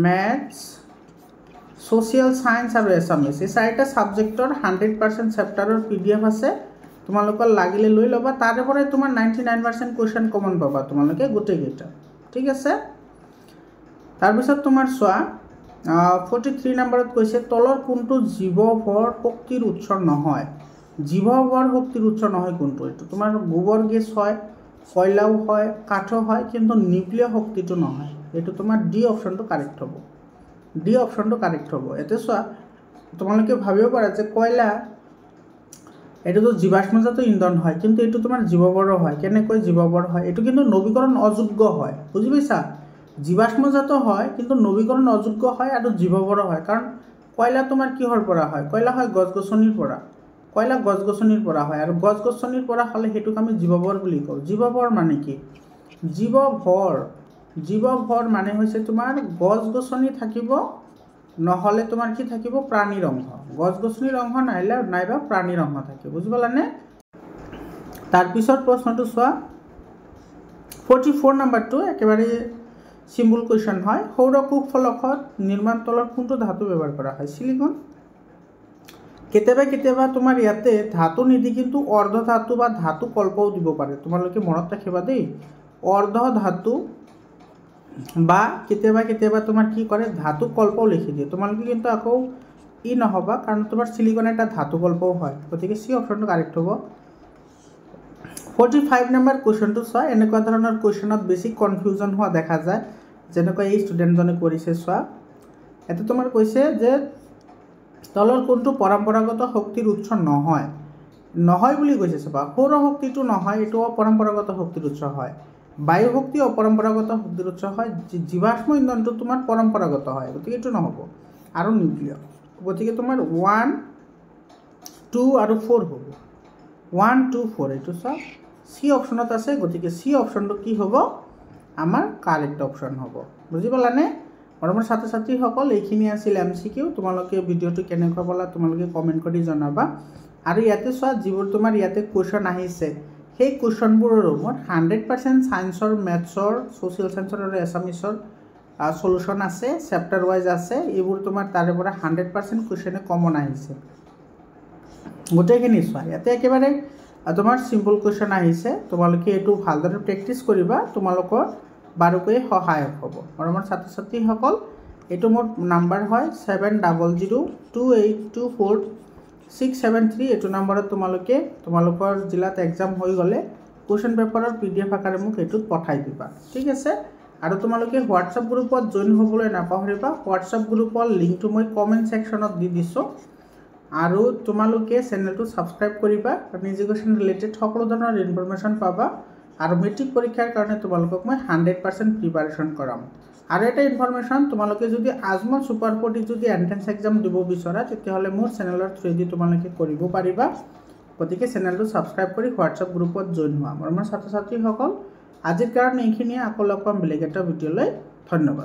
ম্যাথছ সোশ্যাল সায়েন্স আৰু এছামিছ এই চাৰিটা সাবজেক্টৰ 100% চেপ্টাৰৰ পিডিএফ আছে তোমালোকৰ লাগিলে লৈ লবা তাৰে পৰা তোমাৰ 99% কোৱেশ্চন কমন পাবা তোমালোকে গোটেই গেটা ঠিক আছে তাৰ পিছত তোমাৰ চোৱা 43 নম্বৰত কৈছে তলৰ কোনটো জীৱভৰ শক্তিৰ উৎস নহয় জীৱভৰ শক্তিৰ উৎস নহয় কোনটো এটো তোমাৰ গোবৰ গেছ হয় কয়লাও হয় কাঠো হয় কিন্তু নিউক্লিয়াৰ শক্তিটো নহয় এটো তোমাৰ ডি অপচনটো কাৰেক্ট হ'ব ডি অপচনটো কাৰেক্ট হ'ব এতে চোৱা তোমালোকে ভাবিব পাৰা যে কয়লা এটো তো জীৱাশ্মজাত ইন্ধন হয় কিন্তু এটো তোমাৰ জীৱভৰ হয় কেনেকৈ জীৱভৰ হয় এটো কিন্তু নৱীকৰণ অযোগ্য হয় বুজি পাইছা জীৱাশ্মজাত হয় কিন্তু নৱীকৰণ অযোগ্য হয় আৰু জীৱভৰ হয় কাৰণ কয়লা তোমাৰ কিহৰ পৰা হয় কয়লা হয় গছগছনিৰ পৰা কয়লা গছগছনিৰ পৰা হয় আৰু গছগছনিৰ পৰা হলে হেতুক আমি জীৱভৰ বুলি কওঁ জীৱভৰ মানে কি জীৱভৰ মানে হৈছে তোমাৰ গছগছনি থাকিব নহলে তোমাৰ কি থাকিব প্ৰাণীৰ অংশ গছগছনিৰ অংশ নাইবা প্ৰাণীৰ অংশ থাকে বুজি পালানে তাৰ পিছত প্ৰশ্নটো চোৱা 44 নম্বৰটো একেবাৰে সিম্পল কোৱেশ্চন হয় সৌৰকোষ ফলকত নিৰ্মাণ তলৰ কোনটো ধাতু ব্যৱহাৰ কৰা হয় সিলিকন কেতিয়াবা তোমাৰ ইয়াতে ধাতু নিদি কিন্তু অৰ্ধ ধাতু বা ধাতু কল্পও দিব পাৰে তোমালোকে মনত ৰাখিবা দেই অৰ্ধ ধাতু বা কেতিয়াবা তোমাৰ কি কৰে ধাতু কল্পও লিখি দিয়ে তোমালোকে কিন্তু আকৌ ই নহবা কাৰণ তোমাৰ সিলিকন এটা ধাতু কল্পও হয় গতিকে সি অপচনটো কাৰেক্ট হ'ব 45 নম্বৰ কোৱেশ্চনটো চোৱা এনেকুৱা ধৰণৰ কোৱেশ্চনত বেছি কনফিউজন হোৱা দেখা যায় যেনেকৈ এই ষ্টুডেণ্টজনে কৰিছে চোৱা এতে তোমাৰ কৈছে যে তলৰ কোনটো পৰম্পৰাগত শক্তিৰ উৎস নহয় নহয় বুলি কৈছে চাবা সৌৰ শক্তিটো নহয়, এইটো অপৰম্পৰাগত শক্তিৰ উৎস হয়। বায়ু শক্তি অপৰম্পৰাগত শক্তিৰ উৎস হয়, জীৱাশ্ম ইন্ধনটো তোমাৰ পৰম্পৰাগত হয়, গতিকে এইটো নহ'ব। আৰু নিউক্লিয়াৰ, গতিকে তোমাৰ 1, 2 আৰু 4 হ'ব। 1, 2, 4 এইটো চোৱা চি অপশ্যনত আছে, গতিকে চি অপশ্যনটো কি হ'ব আমাৰ কাৰেক্ট অপশ্যন হ'ব। বুজি পালানে? মৰমৰ ছাত্ৰ ছাত্ৰীসকল, এইখিনি আছিল MCQ। তোমালোকে ভিডিঅ'টো কেনেকুৱা পালা তোমালোকে কমেণ্ট কৰি জনাবা। আৰু ইয়াতে চোৱা যিবোৰ তোমাৰ ইয়াতে কুৱেশ্যন আহিছে, সেই কুৱেশ্যনবোৰৰো মোৰ 100% ছায়েন্সৰ, মেথছৰ, ছ'চিয়েল ছায়েন্সৰ আৰু এছামিছৰ সলিউশ্যন আছে, চেপ্টাৰ ৱাইজ আছে। এইবোৰ তোমাৰ তাৰে পৰা 100% কুৱেশ্যনে কমন আহিছে। গোটেইখিনি চোৱা ইয়াতে একেবাৰে তোমাৰ চিম্পল কুৱেশ্যন আহিছে। তোমালোকে এইটো ভালদৰে প্ৰেক্টিছ কৰিবা, তোমালোকৰ বাৰুকৈ সহায়ক হ'ব। মৰমৰ ছাত্ৰ ছাত্ৰীসকল, এইটো মোৰ নাম্বাৰ হয় 7002824673। এইটো নম্বৰত তোমালোকে তোমালোকৰ জিলাত এক্সাম হৈ গ'লে কুৱেশ্যন পেপাৰৰ PDF আকাৰে মোক এইটোত পঠাই দিবা, ঠিক আছে? আৰু তোমালোকে হোৱাটছআপ গ্ৰুপত জইন হ'বলৈ নাপাহৰিবা। হোৱাটছআপ গ্ৰুপৰ লিংকটো মই কমেণ্ট ছেকশ্যনত দি দিছোঁ। আৰু তোমালোকে চেনেলটো ছাবস্ক্ৰাইব কৰিবা, কাৰণ এডুকেশ্যন ৰিলেটেড সকলো ধৰণৰ ইনফৰমেশ্যন পাবা। আৰু মেট্ৰিক পৰীক্ষাৰ কাৰণে তোমালোকক মই 100% প্ৰিপাৰেশ্যন কৰাম। আৰু এটা ইনফৰমেশ্যন, তোমালোকে যদি আজমল ছুপাৰ 40 যদি এণ্ট্ৰেন্স এক্সাম দিব বিচৰা, তেতিয়াহ'লে মোৰ চেনেলৰ থ্ৰুৱেদি তোমালোকে কৰিব পাৰিবা। গতিকে চেনেলটো ছাবস্ক্ৰাইব কৰি হোৱাটছআপ গ্ৰুপত জইন হোৱা। মোৰ ছাত্ৰ ছাত্ৰীসকল, আজিৰ কাৰণে এইখিনিয়ে। আকৌ লগ পাম বেলেগ এটা ভিডিঅ'লৈ। ধন্যবাদ।